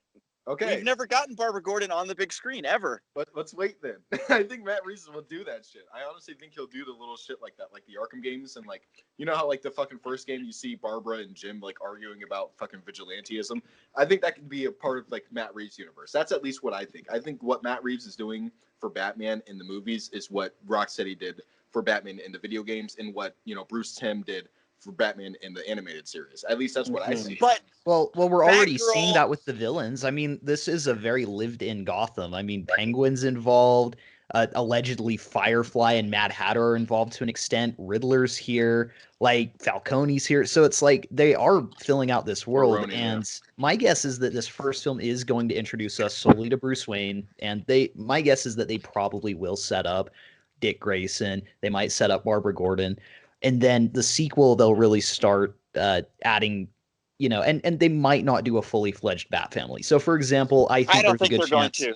Okay. We've never gotten Barbara Gordon on the big screen ever. But let's wait then. I think Matt Reeves will do that shit. I honestly think he'll do the little shit like that, like the Arkham games, and like, you know how like the fucking first game you see Barbara and Jim like arguing about fucking vigilantism. I think that could be a part of like Matt Reeves' universe. That's at least what I think. I think what Matt Reeves is doing for Batman in the movies is what Rocksteady did for Batman in the video games, and what, you know, Bruce Timm did for Batman in the animated series. At least that's what I see. But well, we're already Batgirl... seeing that with the villains. I mean, this is a very lived-in Gotham. I mean, Penguin's involved. Allegedly, Firefly and Mad Hatter are involved to an extent. Riddler's here. Like, Falcone's here. So it's like they are filling out this world. Ronin, and my guess is that this first film is going to introduce us solely to Bruce Wayne. And my guess is that they probably will set up Dick Grayson. They might set up Barbara Gordon. And then the sequel, they'll really start adding, you know, and they might not do a fully fledged Bat family. So, for example, I don't think they're going to.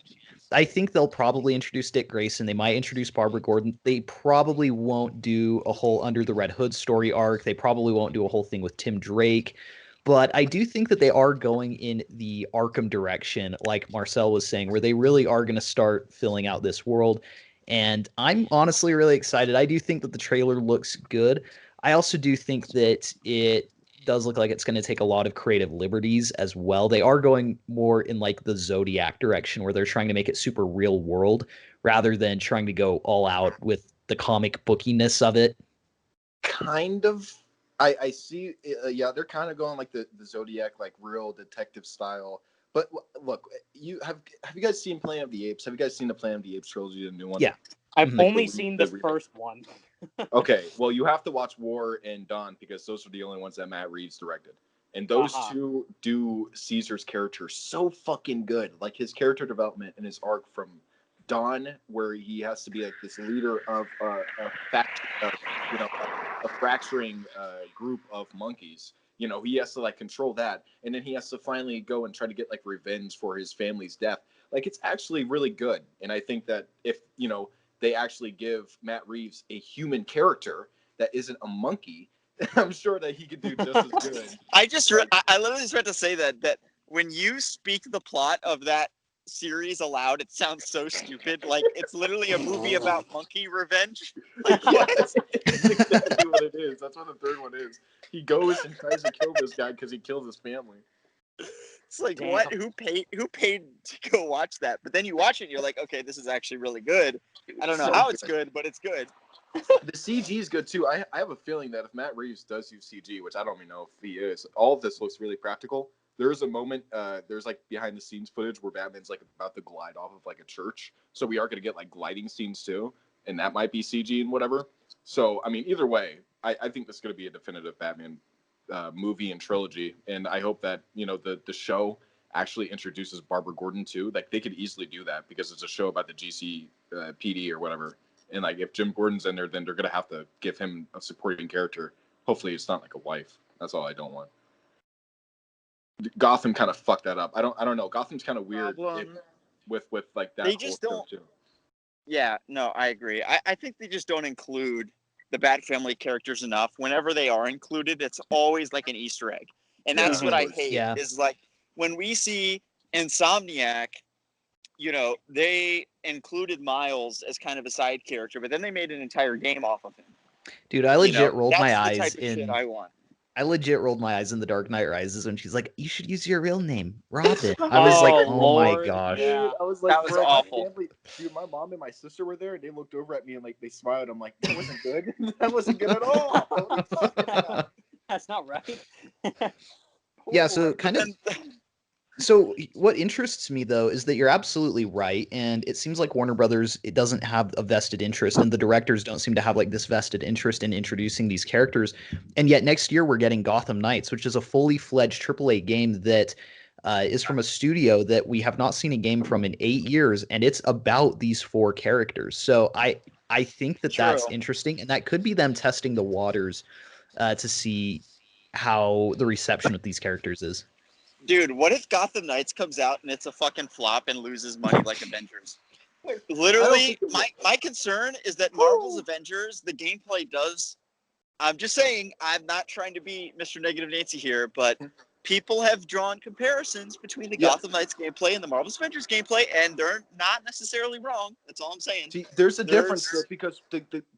I think they'll probably introduce Dick Grayson. They might introduce Barbara Gordon. They probably won't do a whole Under the Red Hood story arc. They probably won't do a whole thing with Tim Drake. But I do think that they are going in the Arkham direction, like Marcel was saying, where they really are going to start filling out this world. And I'm honestly really excited. I do think that the trailer looks good. I also do think that it does look like it's going to take a lot of creative liberties as well. They are going more in like the Zodiac direction, where they're trying to make it super real world rather than trying to go all out with the comic bookiness of it. Kind of. I see. Yeah, they're kind of going like the Zodiac, like real detective style. But look, you have you guys seen Planet of the Apes? Have you guys seen the Planet of the Apes trilogy, the new one? Yeah. I've only seen the first one. Okay, well, you have to watch War and Dawn, because those are the only ones that Matt Reeves directed. And those two do Caesar's character so fucking good. Like his character development and his arc from Dawn, where he has to be like this leader of a fracturing group of monkeys. You know, he has to like control that, and then he has to finally go and try to get like revenge for his family's death. Like, it's actually really good. And I think that if, you know, they actually give Matt Reeves a human character that isn't a monkey, I'm sure that he could do just as good. I literally just meant to say that when you speak the plot of that series aloud, it sounds so stupid. Like, it's literally a movie about monkey revenge. Like, what? That's exactly what it is. That's what the third one is. He goes and tries to kill this guy because he kills his family. It's like, damn. What? Who paid to go watch that? But then you watch it and you're like, okay, this is actually really good. I don't know how it's good, but it's good. The CG is good too. I have a feeling that if Matt Reeves does use CG, which I don't even know if he is, all of this looks really practical. There's a moment, there's like behind the scenes footage where Batman's like about to glide off of like a church. So we are going to get like gliding scenes too. And that might be CG and whatever. So, I mean, either way, I think this is going to be a definitive Batman movie and trilogy. And I hope that, you know, the show actually introduces Barbara Gordon too. Like, they could easily do that because it's a show about the GC PD or whatever. And like, if Jim Gordon's in there, then they're going to have to give him a supporting character. Hopefully it's not like a wife. That's all I don't want. Gotham kind of fucked that up. I don't know. Gotham's kind of weird with like that. They just don't. Too. Yeah, no, I agree. I think they just don't include the Bat Family characters enough. Whenever they are included, it's always like an Easter egg. And that's what I hate is like when we see Insomniac, you know, they included Miles as kind of a side character, but then they made an entire game off of him. Dude, I legit rolled my eyes that's the type of shit I want. I legit rolled my eyes in The Dark Knight Rises when she's like, "You should use your real name, Robin." I was like, "Oh Lord, my gosh!" Yeah. I was like, that was awful. My family, dude, my mom and my sister were there, and they looked over at me and like they smiled. I'm like, "That wasn't good. That wasn't good at all." That's not right. Yeah, so kind of. So what interests me, though, is that you're absolutely right, and it seems like Warner Brothers, it doesn't have a vested interest, and the directors don't seem to have like this vested interest in introducing these characters. And yet next year we're getting Gotham Knights, which is a fully fledged AAA game that is from a studio that we have not seen a game from in 8 years, and it's about these 4 characters. So I think that that's interesting, and that could be them testing the waters to see how the reception with these characters is. Dude, what if Gotham Knights comes out and it's a fucking flop and loses money like Avengers? Literally, my concern is that Marvel's Avengers, the gameplay does. I'm just saying, I'm not trying to be Mr. Negative Nancy here, but people have drawn comparisons between the Gotham Knights gameplay and the Marvel's Avengers gameplay, and they're not necessarily wrong. That's all I'm saying. See, there's a difference though, because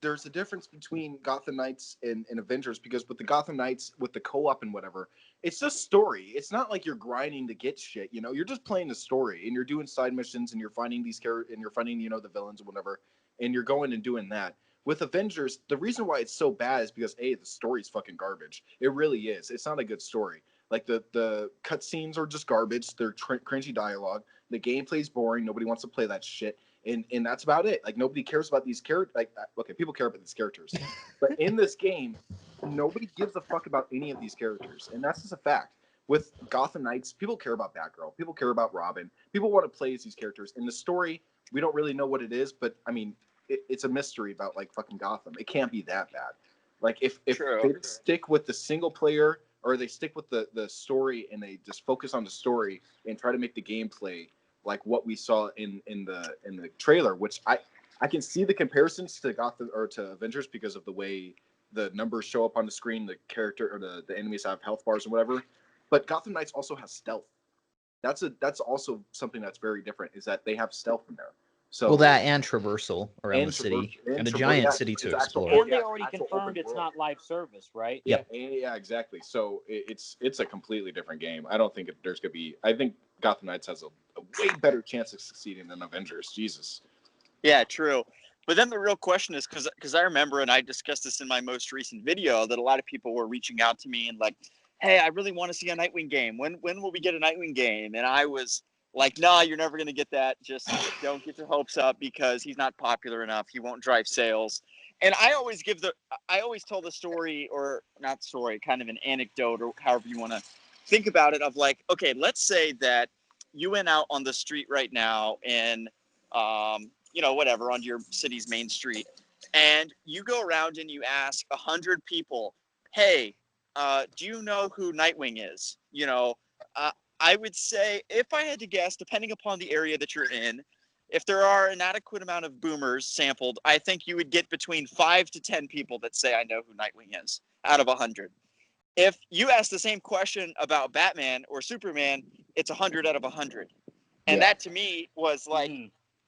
there's a difference between Gotham Knights and Avengers, because with the Gotham Knights, with the co-op and whatever, it's just story. It's not like you're grinding to get shit, you know. You're just playing the story, and you're doing side missions, and you're finding these characters, and you're finding, you know, the villains and whatever, and you're going and doing that. With Avengers, the reason why it's so bad is because the story's fucking garbage. It really is. It's not a good story. Like the cutscenes are just garbage. They're cringy dialogue. The gameplay's boring. Nobody wants to play that shit, and that's about it. Like nobody cares about these characters. Like okay, people care about these characters, but in this game, nobody gives a fuck about any of these characters, and that's just a fact. With Gotham Knights, people care about Batgirl. People care about Robin. People want to play as these characters. In the story, we don't really know what it is, but I mean, it's a mystery about like fucking Gotham. It can't be that bad. Like if they stick with the single player, or they stick with the story, and they just focus on the story and try to make the gameplay like what we saw in the trailer, which I can see the comparisons to Gotham or to Avengers because of the way the numbers show up on the screen, the character or the enemies have health bars and whatever. But Gotham Knights also has stealth. That's also something that's very different, is that they have stealth in there. So well, that and traversal around the city, and a giant city to explore. And they already confirmed it's not live service, right? Yeah, exactly. So it's a completely different game. I don't think there's gonna be. I think Gotham Knights has a way better chance of succeeding than Avengers. Jesus. Yeah, true. But then the real question is, because I remember, and I discussed this in my most recent video, that a lot of people were reaching out to me and like, hey, I really want to see a Nightwing game. When will we get a Nightwing game? And I was like, nah, you're never going to get that. Just don't get your hopes up, because he's not popular enough. He won't drive sales. And I always tell the story, or not story, kind of an anecdote, or however you want to think about it, of like, okay, let's say that you went out on the street right now and, whatever, on your city's main street, and you go around and you ask 100 people, hey, do you know who Nightwing is? I would say, if I had to guess, depending upon the area that you're in, if there are an adequate amount of boomers sampled, I think you would get between 5 to 10 people that say I know who Nightwing is out of 100. If you ask the same question about Batman or Superman, it's 100 out of 100. And that to me was like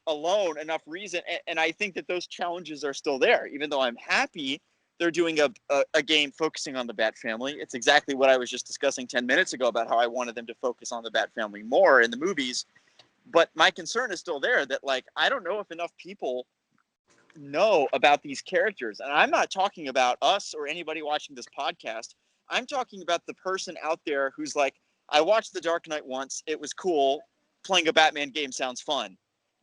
alone enough reason. And I think that those challenges are still there, even though I'm happy they're doing a game focusing on the Bat family. It's exactly what I was just discussing 10 minutes ago about how I wanted them to focus on the Bat family more in the movies. But my concern is still there, that like, I don't know if enough people know about these characters. And I'm not talking about us or anybody watching this podcast. I'm talking about the person out there who's like, I watched The Dark Knight once. It was cool. Playing a Batman game sounds fun.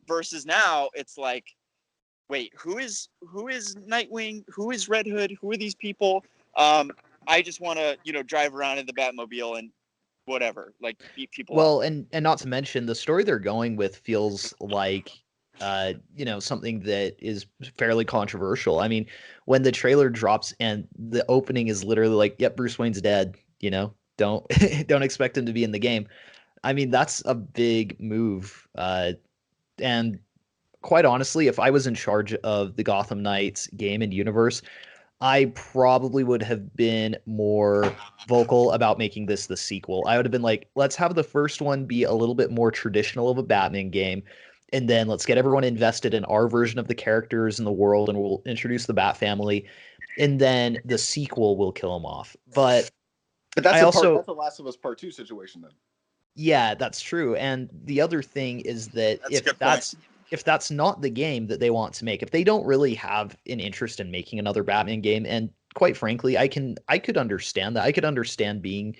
Versus now it's like, wait, who is Nightwing? Who is Red Hood? Who are these people? I just want to, drive around in the Batmobile and whatever, like beat people up. Well, and not to mention, the story they're going with feels like, something that is fairly controversial. I mean, when the trailer drops and the opening is literally like, yep, Bruce Wayne's dead, don't don't expect him to be in the game. I mean, that's a big move. And quite honestly, if I was in charge of the Gotham Knights game and universe, I probably would have been more vocal about making this the sequel. I would have been like, let's have the first one be a little bit more traditional of a Batman game, and then let's get everyone invested in our version of the characters in the world, and we'll introduce the Bat family, and then the sequel will kill them off. But that's that's a Last of Us Part 2 situation then. Yeah, that's true. And the other thing is that if that's not the game that they want to make, if they don't really have an interest in making another Batman game, and quite frankly, I could understand that. I could understand being,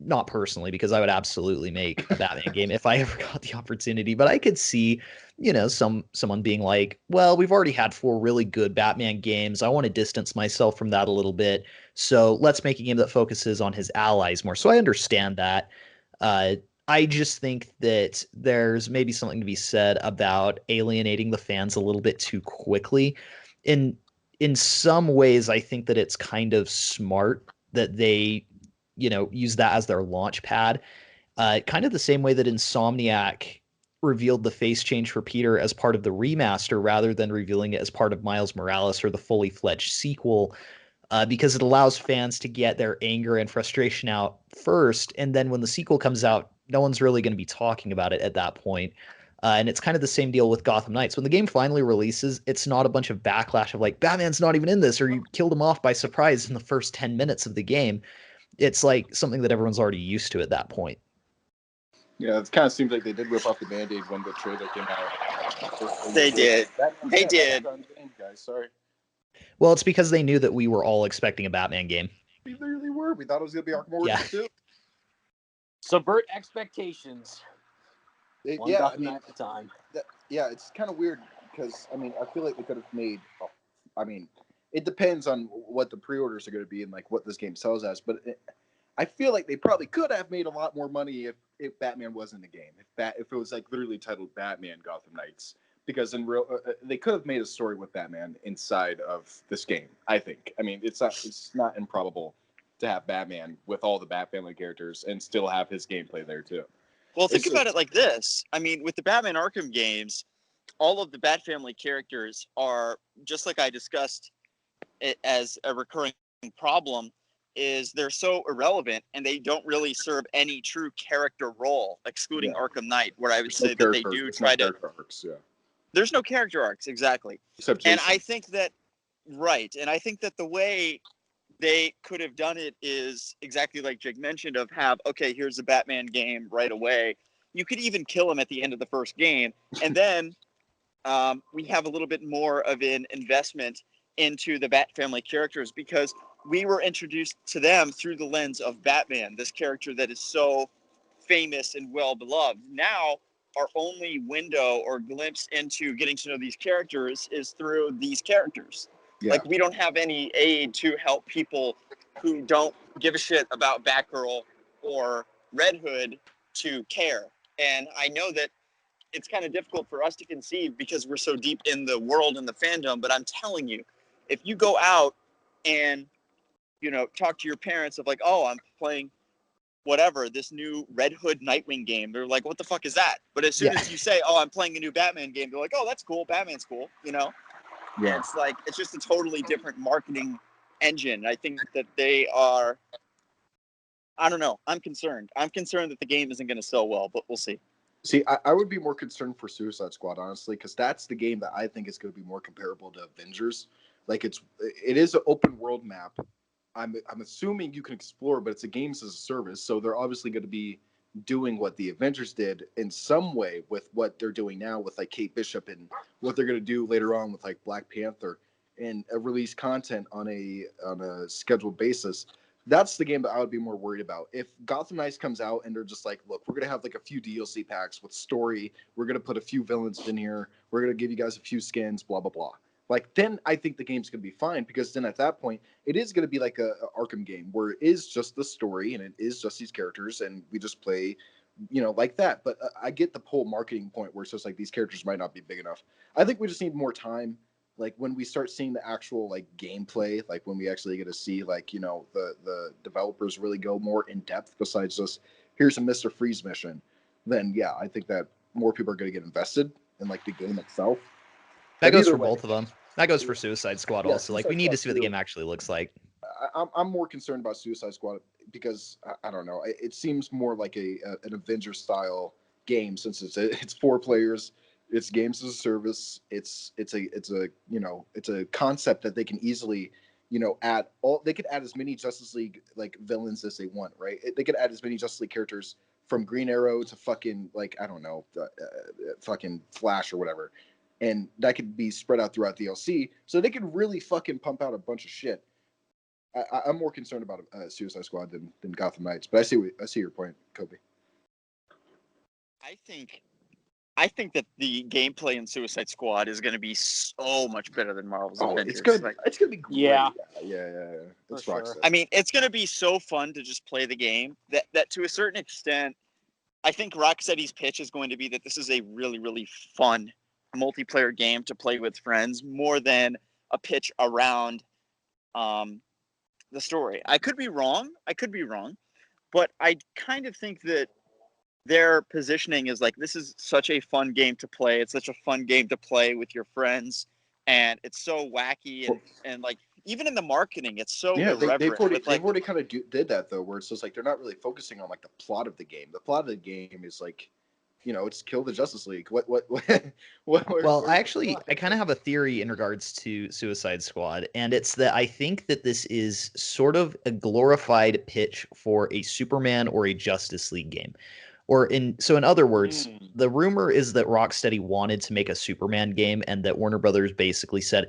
not personally, because I would absolutely make a Batman game if I ever got the opportunity, but I could see, someone being like, well, we've already had 4 really good Batman games. I want to distance myself from that a little bit. So let's make a game that focuses on his allies more. So I understand that. I just think that there's maybe something to be said about alienating the fans a little bit too quickly. In some ways, I think that it's kind of smart that they, use that as their launch pad. Kind of the same way that Insomniac revealed the face change for Peter as part of the remaster rather than revealing it as part of Miles Morales or the fully fledged sequel, because it allows fans to get their anger and frustration out first. And then when the sequel comes out, no one's really going to be talking about it at that point. And it's kind of the same deal with Gotham Knights. When the game finally releases, it's not a bunch of backlash of like, Batman's not even in this, or you killed him off by surprise in the first 10 minutes of the game. It's like something that everyone's already used to at that point. Yeah, it kind of seems like they did rip off the Band-Aid when the trailer came out. They did. They did. Guys, sorry. Well, it's because they knew that we were all expecting a Batman game. We literally were. We thought it was going to be Arkham Origins too. Subvert expectations. At the time. It's kind of weird because, I feel like they could have made... it depends on what the pre-orders are going to be and, like, what this game sells as, but... I feel like they probably could have made a lot more money if Batman was in the game. If it was like literally titled Batman Gotham Knights, because in real they could have made a story with Batman inside of this game. I think. It's not improbable to have Batman with all the Bat family characters and still have his gameplay there too. Well, think about it like this. With the Batman Arkham games, all of the Bat family characters are, just like I discussed it as a recurring problem, is they're so irrelevant and they don't really serve any true character role, excluding Arkham Knight, where I would say that they do try to... There's no character arcs, exactly. And I think that, and I think that the way they could have done it is exactly like Jake mentioned, of here's a Batman game right away. You could even kill him at the end of the first game, and then we have a little bit more of an investment into the Bat family characters, because we were introduced to them through the lens of Batman, this character that is so famous and well beloved. Now, our only window or glimpse into getting to know these characters is through these characters. Yeah. Like, we don't have any aid to help people who don't give a shit about Batgirl or Red Hood to care. And I know that it's kind of difficult for us to conceive because we're so deep in the world and the fandom, but I'm telling you, if you go out and talk to your parents of like, oh, I'm playing whatever, this new Red Hood Nightwing game. They're like, what the fuck is that? But as soon as you say, oh, I'm playing a new Batman game, they're like, oh, that's cool. Batman's cool. Yeah. It's like, it's just a totally different marketing engine. I think that they are, I don't know. I'm concerned. I'm concerned that the game isn't going to sell well, but we'll see. See, I would be more concerned for Suicide Squad, honestly, because that's the game that I think is going to be more comparable to Avengers. Like, it is an open world map. I'm assuming you can explore, but it's a games as a service, so they're obviously going to be doing what the Avengers did in some way with what they're doing now with like Kate Bishop, and what they're going to do later on with like Black Panther, and release content on a scheduled basis. That's the game that I would be more worried about. If Gotham Knights comes out and they're just like, look, we're going to have like a few DLC packs with story, we're going to put a few villains in here, we're going to give you guys a few skins, blah blah blah. Like, then I think the game's going to be fine, because then at that point, it is going to be like a Arkham game where it is just the story and it is just these characters and we just play, like that. But I get the whole marketing point where it's just like these characters might not be big enough. I think we just need more time. Like, when we start seeing the actual like gameplay, like when we actually get to see like, the developers really go more in depth besides just here's a Mr. Freeze mission, then yeah, I think that more people are going to get invested in like the game itself. That goes for both of them. That goes for Suicide Squad also. Like, we need to see what the game actually looks like. I'm more concerned about Suicide Squad because I don't know. It seems more like an Avengers style game, since it's 4 players. It's games as a service. It's a concept that they can easily add all. They could add as many Justice League like villains as they want, right? They could add as many Justice League characters from Green Arrow to fucking like I don't know, fucking Flash or whatever. And that could be spread out throughout DLC, so they could really fucking pump out a bunch of shit. I'm more concerned about Suicide Squad than Gotham Knights, but I see your point, Kobe. I think that the gameplay in Suicide Squad is going to be so much better than Marvel's Avengers. It's gonna be great. Yeah. It's Rockstar. Sure. It's going to be so fun to just play the game that to a certain extent, I think Rocksteady's pitch is going to be that this is a really, really fun multiplayer game to play with friends more than a pitch around the story. I could be wrong, but I kind of think that their positioning is like, this is such a fun game to play. It's such a fun game to play with your friends, and it's so wacky and like even in the marketing, it's so irreverent. They've already kind of did that though, where it's just like they're not really focusing on like the plot of the game. The plot of the game is like, it's kill the Justice League. Well, I kind of have a theory in regards to Suicide Squad, and it's that I think that this is sort of a glorified pitch for a Superman or a Justice League game. In other words, the rumor is that Rocksteady wanted to make a Superman game, and that Warner Brothers basically said,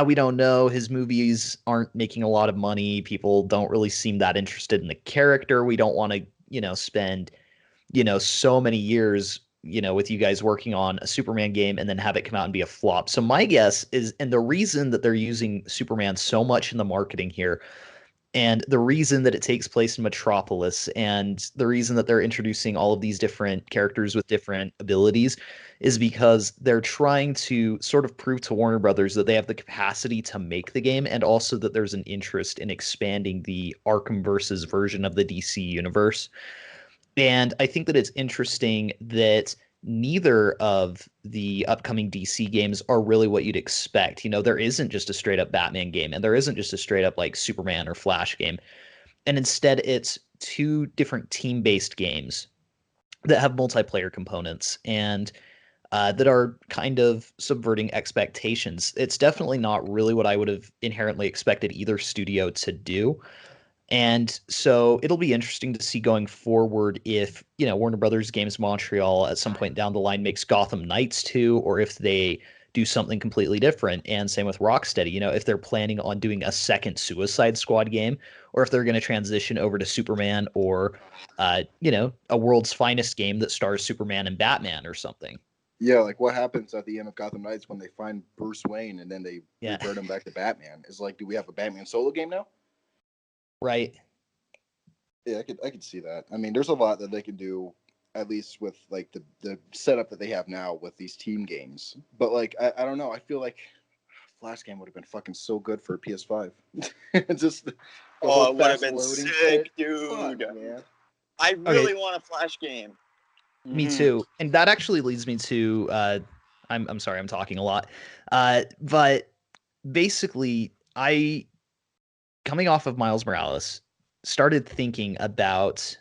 we don't know. His movies aren't making a lot of money. People don't really seem that interested in the character. We don't want to, spend, so many years, with you guys working on a Superman game and then have it come out and be a flop. So my guess is, and the reason that they're using Superman so much in the marketing here, and the reason that it takes place in Metropolis, and the reason that they're introducing all of these different characters with different abilities, is because they're trying to sort of prove to Warner Brothers that they have the capacity to make the game, and also that there's an interest in expanding the Arkhamverse's version of the DC universe. And I think that it's interesting that neither of the upcoming DC games are really what you'd expect. There isn't just a straight up Batman game, and there isn't just a straight up like Superman or Flash game. And instead, it's two different team-based games that have multiplayer components and that are kind of subverting expectations. It's definitely not really what I would have inherently expected either studio to do. And so it'll be interesting to see going forward if, Warner Brothers Games Montreal at some point down the line makes Gotham Knights 2, or if they do something completely different. And same with Rocksteady, if they're planning on doing a second Suicide Squad game, or if they're going to transition over to Superman, or, a World's Finest game that stars Superman and Batman or something. Yeah, like what happens at the end of Gotham Knights when they find Bruce Wayne and then they revert him back to Batman? Is like, do we have a Batman solo game now? Right. Yeah, I could see that. I mean, there's a lot that they can do, at least with like the setup that they have now with these team games. But like, I don't know. I feel like Flash game would have been fucking so good for a PS5. Just it would have been sick, dude. Fuck, man. I really want a Flash game. Me too. And that actually leads me to I'm sorry, I'm talking a lot. But basically, coming off of Miles Morales, started thinking about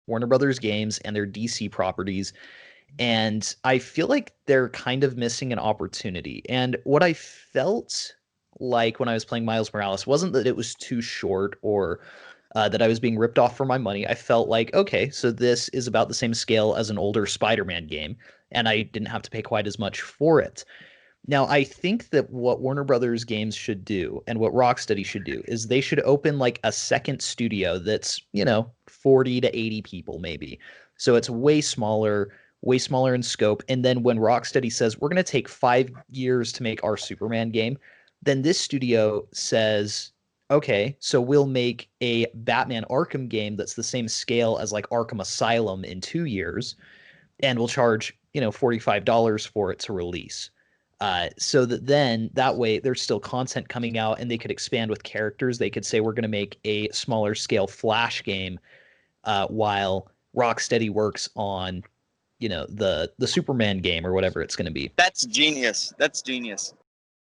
Warner Brothers games and their DC properties, and I feel like they're kind of missing an opportunity. And what I felt like when I was playing Miles Morales wasn't that it was too short or that I was being ripped off for my money. I felt like, okay, so this is about the same scale as an older Spider-Man game, and I didn't have to pay quite as much for it. Now, I think that what Warner Brothers games should do and what Rocksteady should do is they should open like a second studio that's, 40 to 80 people maybe. So it's way smaller in scope. And then when Rocksteady says, we're going to take 5 years to make our Superman game, then this studio says, okay, so we'll make a Batman Arkham game that's the same scale as like Arkham Asylum in 2 years, and we'll charge, $45 for it to release. So that way there's still content coming out and they could expand with characters. They could say, we're going to make a smaller scale Flash game while Rocksteady works on, the Superman game or whatever it's going to be. That's genius.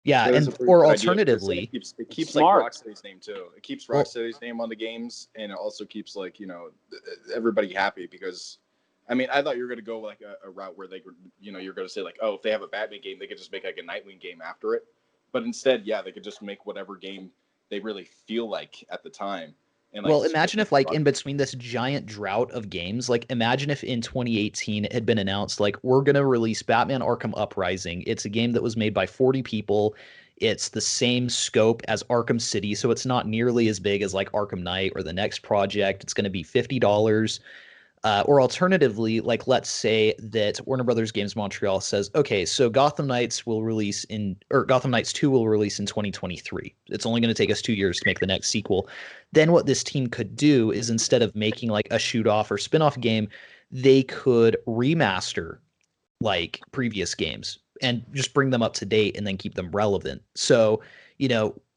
Yeah, and or alternatively, it keeps like Rocksteady's name too. It keeps Rocksteady's name on the games, and it also keeps like everybody happy because, I mean, I thought you were gonna go like a route where they could, you're gonna say like, oh, if they have a Batman game, they could just make like a Nightwing game after it. But instead, they could just make whatever game they really feel like at the time. And, like, well, imagine if like in between this giant drought of games, like imagine if in 2018 it had been announced like we're going to release Batman Arkham Uprising. It's a game that was made by 40 people. It's the same scope as Arkham City, so it's not nearly as big as like Arkham Knight or the next project. It's going to be $50. Or alternatively, like let's say that Warner Brothers Games Montreal says, okay, so Gotham Knights 2 will release in 2023. It's only going to take us 2 years to make the next sequel. Then what this team could do is instead of making like a shoot off or spin-off game, they could remaster like previous games and just bring them up to date and then keep them relevant. So,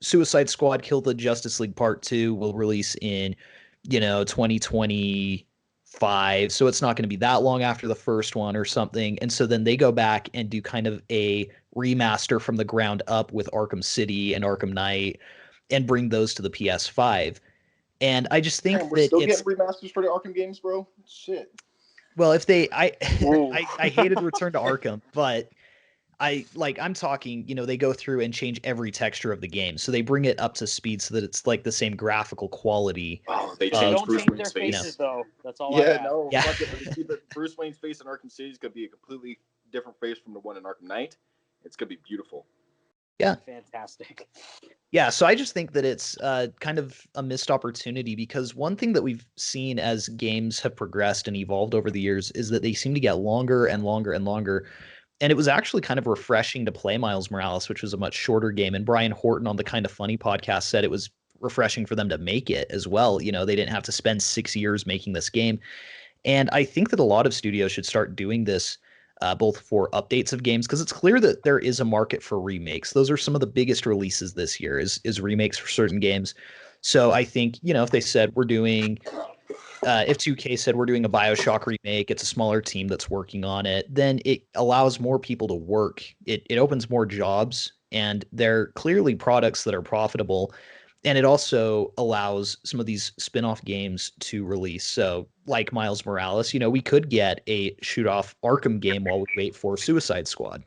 Suicide Squad Kill the Justice League Part 2 will release in, 2025. So it's not going to be that long after the first one or something. And so then they go back and do kind of a remaster from the ground up with Arkham City and Arkham Knight and bring those to the PS5. And I just think we're still getting remasters for the Arkham games, bro. Shit. Well, if they, I hated Return to Arkham, but I'm talking, they go through and change every texture of the game. So they bring it up to speed so that it's like the same graphical quality. Oh, they changed Bruce Wayne's face. Though. That's all I no. Yeah. Fuck it. When you see the Bruce Wayne's face in Arkham City is going to be a completely different face from the one in Arkham Knight. It's going to be beautiful. Yeah. Fantastic. Yeah, so I just think that it's kind of a missed opportunity because one thing that we've seen as games have progressed and evolved over the years is that they seem to get longer and longer and longer. And it was actually kind of refreshing to play Miles Morales, which was a much shorter game. And Brian Horton on the Kind of Funny podcast said it was refreshing for them to make it as well. They didn't have to spend 6 years making this game. And I think that a lot of studios should start doing this both for updates of games, because it's clear that there is a market for remakes. Those are some of the biggest releases this year is remakes for certain games. So I think, if they said we're doing, if 2K said we're doing a BioShock remake, it's a smaller team that's working on it, then it allows more people to work. It opens more jobs, and they're clearly products that are profitable. And it also allows some of these spin-off games to release. So like Miles Morales, we could get a shoot-off Arkham game while we wait for Suicide Squad.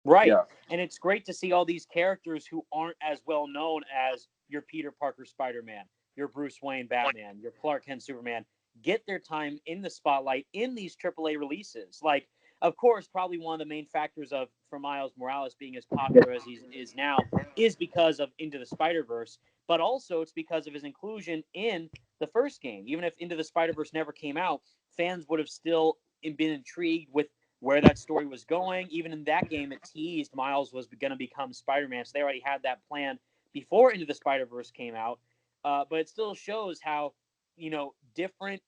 Right. Yeah. And it's great to see all these characters who aren't as well known as your Peter Parker Spider-Man, your Bruce Wayne Batman, your Clark Kent Superman, get their time in the spotlight in these AAA releases. Like, of course, probably one of the main factors for Miles Morales being as popular as he is now is because of Into the Spider-Verse, but also it's because of his inclusion in the first game. Even if Into the Spider-Verse never came out, fans would have still been intrigued with where that story was going. Even in that game, it teased Miles was going to become Spider-Man, so they already had that plan before Into the Spider-Verse came out. But it still shows how, different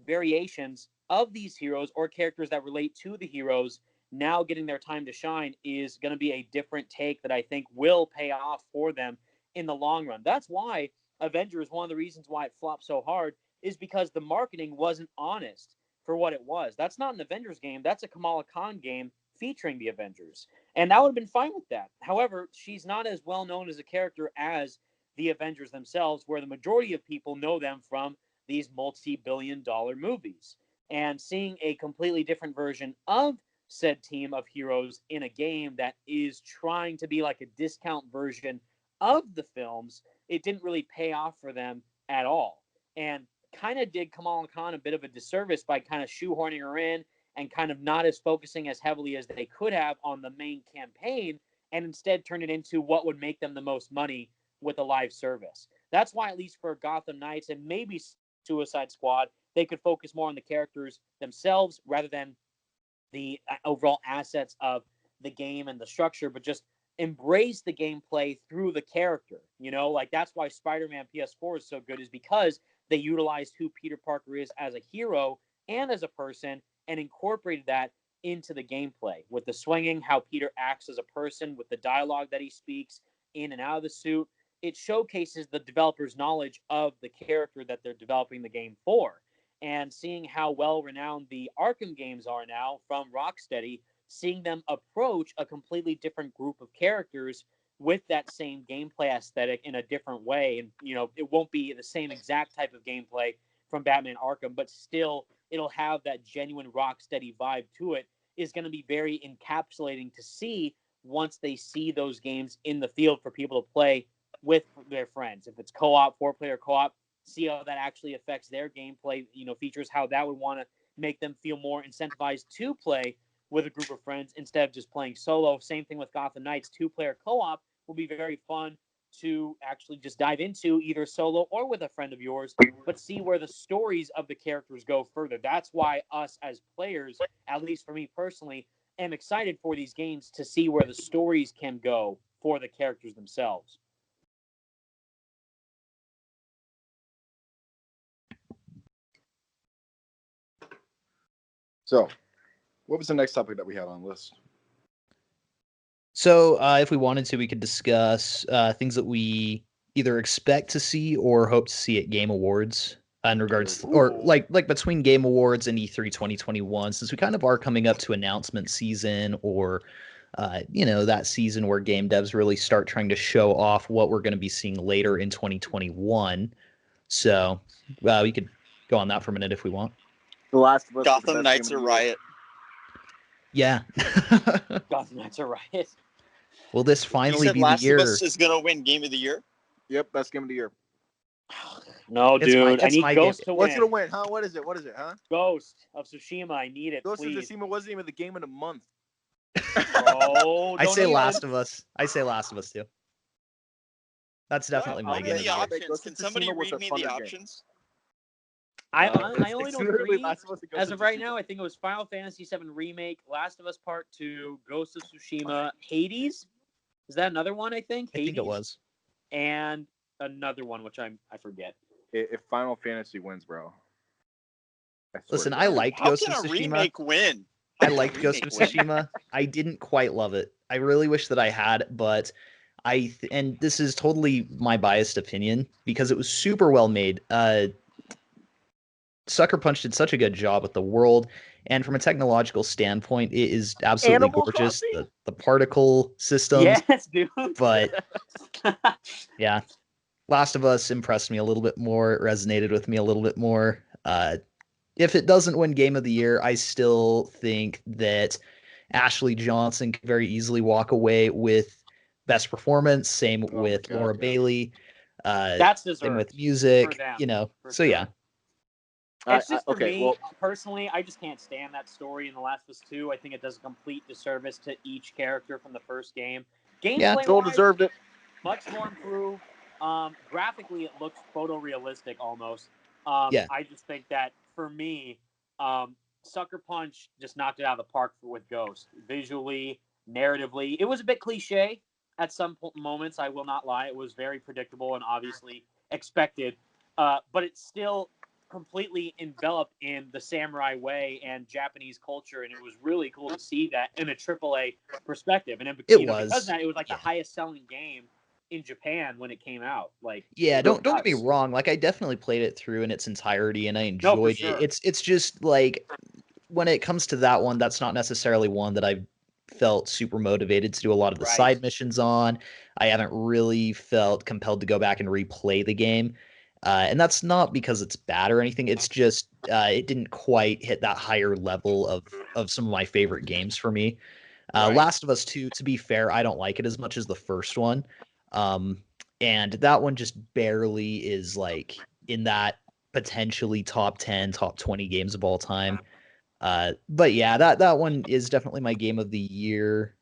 variations of these heroes or characters that relate to the heroes now getting their time to shine is going to be a different take that I think will pay off for them in the long run. That's why Avengers, one of the reasons why it flopped so hard, is because the marketing wasn't honest for what it was. That's not an Avengers game. That's a Kamala Khan game featuring the Avengers. And that would have been fine with that. However, she's not as well known as a character as the Avengers themselves, where the majority of people know them from these multi-billion-dollar movies. And seeing a completely different version of said team of heroes in a game that is trying to be like a discount version of the films, it didn't really pay off for them at all. And kind of did Kamala Khan a bit of a disservice by kind of shoehorning her in and kind of not as focusing as heavily as they could have on the main campaign, and instead turn it into what would make them the most money with a live service. That's why, at least for Gotham Knights and maybe Suicide Squad, they could focus more on the characters themselves rather than the overall assets of the game and the structure, but just embrace the gameplay through the character. Like that's why Spider-Man PS4 is so good, is because they utilized who Peter Parker is as a hero and as a person and incorporated that into the gameplay with the swinging, how Peter acts as a person, with the dialogue that he speaks in and out of the suit. It showcases the developer's knowledge of the character that they're developing the game for. And seeing how well-renowned the Arkham games are now from Rocksteady, seeing them approach a completely different group of characters with that same gameplay aesthetic in a different way. And, it won't be the same exact type of gameplay from Batman Arkham, but still it'll have that genuine Rocksteady vibe to it, is going to be very encapsulating to see once they see those games in the field for people to play with their friends. If it's co-op, 4-player co-op, see how that actually affects their gameplay, features, how that would want to make them feel more incentivized to play with a group of friends instead of just playing solo. Same thing with Gotham Knights. 2-player co-op will be very fun to actually just dive into, either solo or with a friend of yours, but see where the stories of the characters go further. That's why us as players, at least for me personally, am excited for these games to see where the stories can go for the characters themselves. So, what was the next topic that we had on the list? So, if we wanted to, we could discuss things that we either expect to see or hope to see at Game Awards in regards to, or like between Game Awards and E3 2021, since we kind of are coming up to announcement season, or that season where game devs really start trying to show off what we're going to be seeing later in 2021. So we could go on that for a minute if we want. The Last of Us. Gotham Knights are riot. Yeah. Gotham Knights are riot. Will this finally be Last the year? of Us is gonna win Game of the Year. Yep, best game of the year. No, dude. I need Ghost to win. What's gonna win, huh? What is it, huh? Ghost of Tsushima. I need it, Ghost please. of Tsushima wasn't even the game of the month. Oh, I say Last of Us. I say Last of Us too. That's definitely my Give me game. the options. Can somebody read me the options? I only know three. As of right Tsushima. now, I think it was Final Fantasy VII Remake, Last of Us Part 2, Ghost of Tsushima, Hades. Is that another one, I think? I think it was. And another one, which I forget. If Final Fantasy wins, bro. Listen, I liked How Ghost can of a Tsushima. remake win? I liked Ghost of Tsushima. I didn't quite love it. I really wish that I had, but and this is totally my biased opinion because it was super well made. Sucker Punch did such a good job with the world, and from a technological standpoint, it is absolutely Animal gorgeous. Crossing? The particle systems, Yes, dude. but yeah, Last of Us impressed me a little bit more. It resonated with me a little bit more. If it doesn't win Game of the Year, I still think that Ashley Johnson could very easily walk away with Best Performance. Same with Laura Bailey. That's deserved. Same with music. For them, so sure. yeah. It's just for me, personally, I just can't stand that story in The Last of Us 2. I think it does a complete disservice to each character from the first game. Joel deserved it. Much more improved. Graphically, it looks photorealistic almost. Yeah. I just think that, for me, Sucker Punch just knocked it out of the park with Ghost. Visually, narratively. It was a bit cliche at some moments, I will not lie. It was very predictable and obviously expected. But it's still completely enveloped in the samurai way and Japanese culture, and it was really cool to see that in a AAA perspective. And because of that, it was like the highest selling game in Japan when it came out. Don't get me wrong. I definitely played it through in its entirety, and I enjoyed it. It's just when it comes to that one, that's not necessarily one that I felt super motivated to do a lot of the side missions on. I haven't really felt compelled to go back and replay the game. And that's not because it's bad or anything. It's just it didn't quite hit that higher level of some of my favorite games for me. Last of Us 2, to be fair, I don't like it as much as the first one. And that one just barely is in that potentially top 10, top 20 games of all time. But yeah, that one is definitely my game of the year.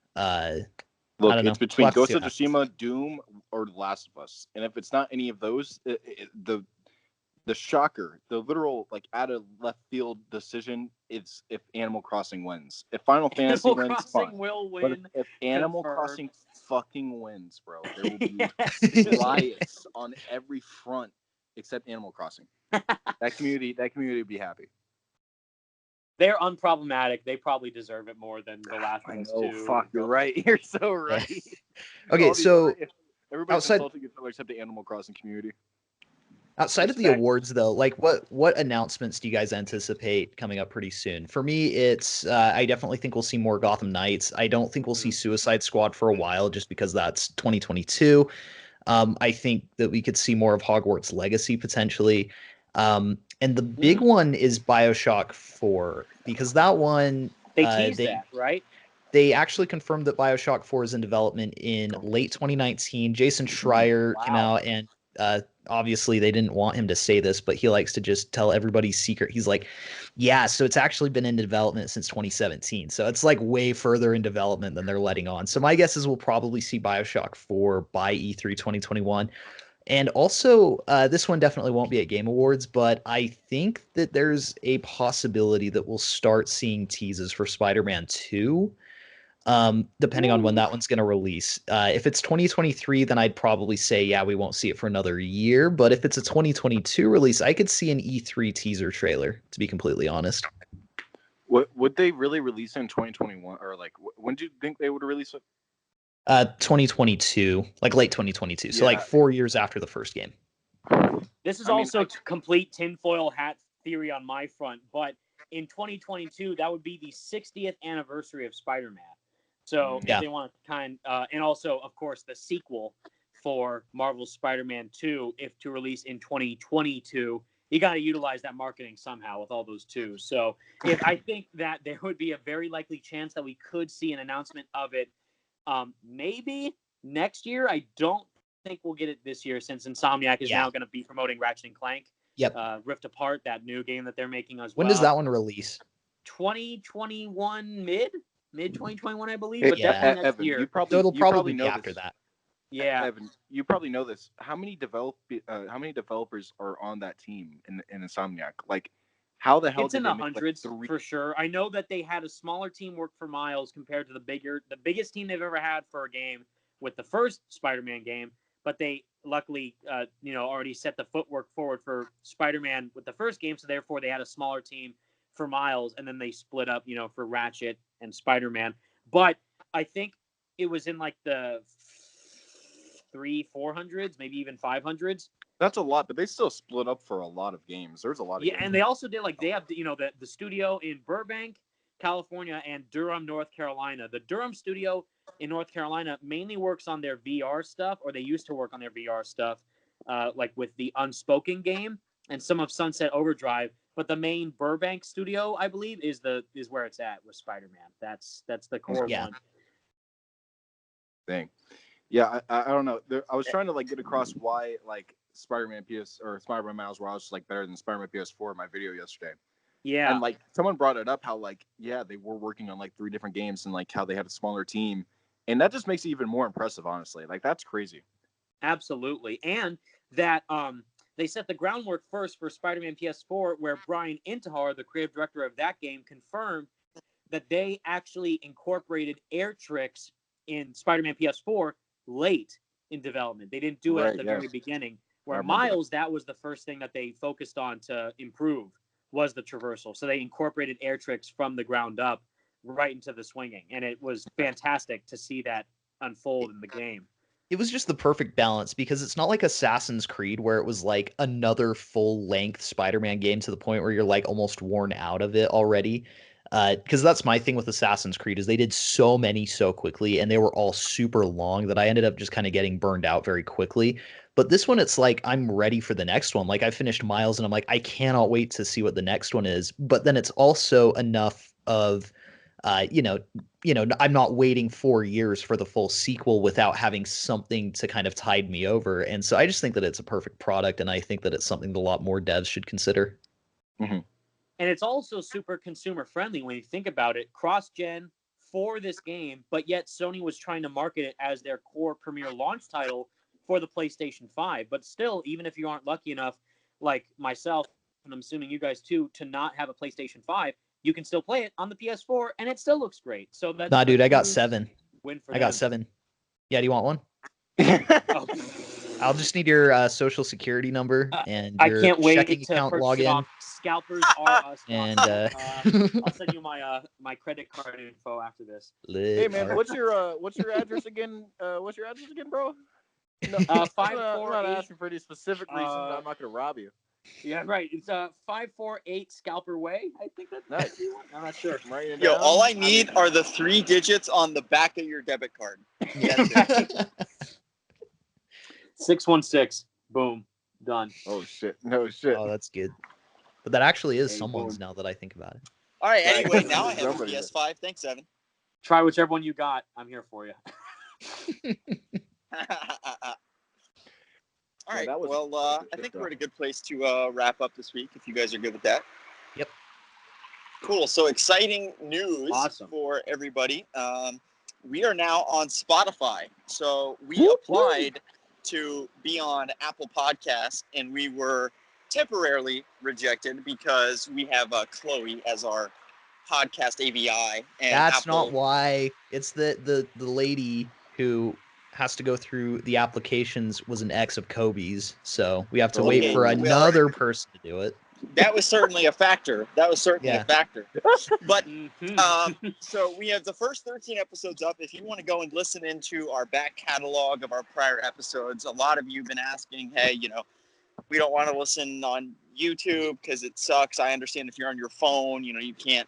Look, it's between Ghost of Tsushima, Doom, or The Last of Us. And if it's not any of those, the shocker, the literal out of left field decision is if Animal Crossing wins. If Final Fantasy wins, fine. Will win. But if Animal Crossing fucking wins, bro, there will be riots on every front except Animal Crossing. That community would be happy. They're unproblematic. They probably deserve it more than The Last of Us 2. Fuck, you're right. You're so right. Okay, so everybody's insulting each other except the Animal Crossing community. Outside of the awards, though, what announcements do you guys anticipate coming up pretty soon? For me, it's I definitely think we'll see more Gotham Knights. I don't think we'll see Suicide Squad for a while, just because that's 2022. I think that we could see more of Hogwarts Legacy potentially. And the big one is BioShock 4, because that one they teased that, right? They actually confirmed that BioShock 4 is in development in late 2019. Jason Schreier came out, and obviously they didn't want him to say this, but he likes to just tell everybody's secret. He's like, yeah, so it's actually been in development since 2017. So it's way further in development than they're letting on. So my guess is we'll probably see BioShock 4 by E3 2021. And also, this one definitely won't be at Game Awards, but I think that there's a possibility that we'll start seeing teases for Spider-Man 2, depending on when that one's going to release. If it's 2023, then I'd probably say, yeah, we won't see it for another year. But if it's a 2022 release, I could see an E3 teaser trailer, to be completely honest. Would they really release it in 2021, or like when do you think they would release it? 2022, like late 2022. So like 4 years after the first game. This is also complete tinfoil hat theory on my front, but in 2022, that would be the 60th anniversary of Spider-Man. So if they want to and also, of course, the sequel for Marvel's Spider-Man 2, if to release in 2022, you got to utilize that marketing somehow with all those two. So I think that there would be a very likely chance that we could see an announcement of it maybe next year. I don't think we'll get it this year since Insomniac is now going to be promoting Ratchet and Clank. Rift Apart, that new game that they're making as well. When does that one release? 2021 mid 2021, I believe, but definitely next Evan, year. It'll probably be after that. Yeah, Evan, you probably know this. How many developers are on that team in Insomniac? Like, how the hell? It's in the hundreds for sure. I know that they had a smaller team work for Miles compared to the biggest team they've ever had for a game with the first Spider-Man game. But they luckily, already set the footwork forward for Spider-Man with the first game, so therefore they had a smaller team for Miles, and then they split up, for Ratchet and Spider-Man. But I think it was in like the 400s, maybe even 500s. That's a lot, but they still split up for a lot of games. There's a lot of games. And they also did they have the studio in Burbank, California, and Durham, North Carolina. The Durham studio in North Carolina mainly works on their VR stuff, or they used to work on their VR stuff, like with the Unspoken game and some of Sunset Overdrive. But the main Burbank studio, I believe, is where it's at with Spider-Man. That's the core one. Dang. Yeah, I don't know. I was trying to get across why Spider-Man Spider-Man Miles Morales is better than Spider-Man PS4 in my video yesterday. Yeah. And someone brought it up how they were working on 3 different games and how they had a smaller team. And that just makes it even more impressive, honestly. That's crazy. Absolutely. And that they set the groundwork first for Spider-Man PS4, where Brian Intihar, the creative director of that game, confirmed that they actually incorporated air tricks in Spider-Man PS4 late in development. They didn't do it at the very beginning. Where Miles, that was the first thing that they focused on to improve, was the traversal. So they incorporated air tricks from the ground up right into the swinging. And it was fantastic to see that unfold in the game. It was just the perfect balance, because it's not like Assassin's Creed where it was another full-length Spider-Man game to the point where you're almost worn out of it already. Because that's my thing with Assassin's Creed, is they did so many so quickly, and they were all super long that I ended up just kind of getting burned out very quickly. But this one, it's I'm ready for the next one. I finished Miles, and I'm I cannot wait to see what the next one is. But then it's also enough of, I'm not waiting 4 years for the full sequel without having something to kind of tide me over. And so I just think that it's a perfect product, and I think that it's something that a lot more devs should consider. Mm-hmm. And it's also super consumer friendly when you think about it, cross-gen for this game, but yet Sony was trying to market it as their core premier launch title for the PlayStation 5. But still, even if you aren't lucky enough, like myself, and I'm assuming you guys too, to not have a PlayStation 5, you can still play it on the PS4, and it still looks great. So that's dude, I got 7. I got 7. Yeah, do you want one? Oh. I'll just need your social security number and your I can't wait checking to account purchase it login. off Scalpers are us. And I'll send you my credit card info after this. Hey man, what's your address again? What's your address again, bro? No, 548. I'm not asking for any specific reason. I'm not gonna rob you. Yeah, right. It's 548 Scalper Way. I think that's nice. I'm not sure. Yo, all I need are the 3 digits on the back of your debit card. That's it. 616. Boom. Done. Oh shit. No shit. Oh, that's good. But that actually is someone's now that I think about it. All right. Anyway, now I have a PS5. Thanks, Evan. Try whichever one you got. I'm here for you. All right. Well, I think we're in a good place to wrap up this week, if you guys are good with that. Yep. Cool. So exciting news for everybody. We are now on Spotify. So we applied to be on Apple Podcasts, and we were temporarily rejected because we have Chloe as our podcast AVI. And that's Apple... not why. It's the lady who has to go through the applications was an ex of Kobe's, so we have to wait for another person to do it. That was certainly a factor. But so we have the first 13 episodes up. If you want to go and listen into our back catalog of our prior episodes, a lot of you have been asking, hey, we don't want to listen on YouTube because it sucks. I understand if you're on your phone, you can't.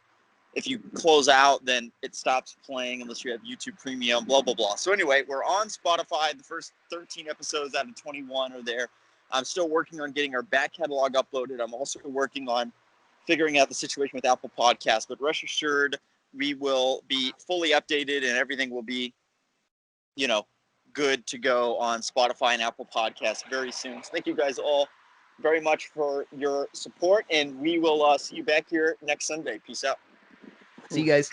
If you close out, then it stops playing unless you have YouTube Premium, blah, blah, blah. So anyway, we're on Spotify. The first 13 episodes out of 21 are there. I'm still working on getting our back catalog uploaded. I'm also working on figuring out the situation with Apple Podcasts. But rest assured, we will be fully updated and everything will be, good to go on Spotify and Apple Podcasts very soon. So thank you guys all very much for your support. And we will see you back here next Sunday. Peace out. See you guys.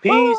Peace.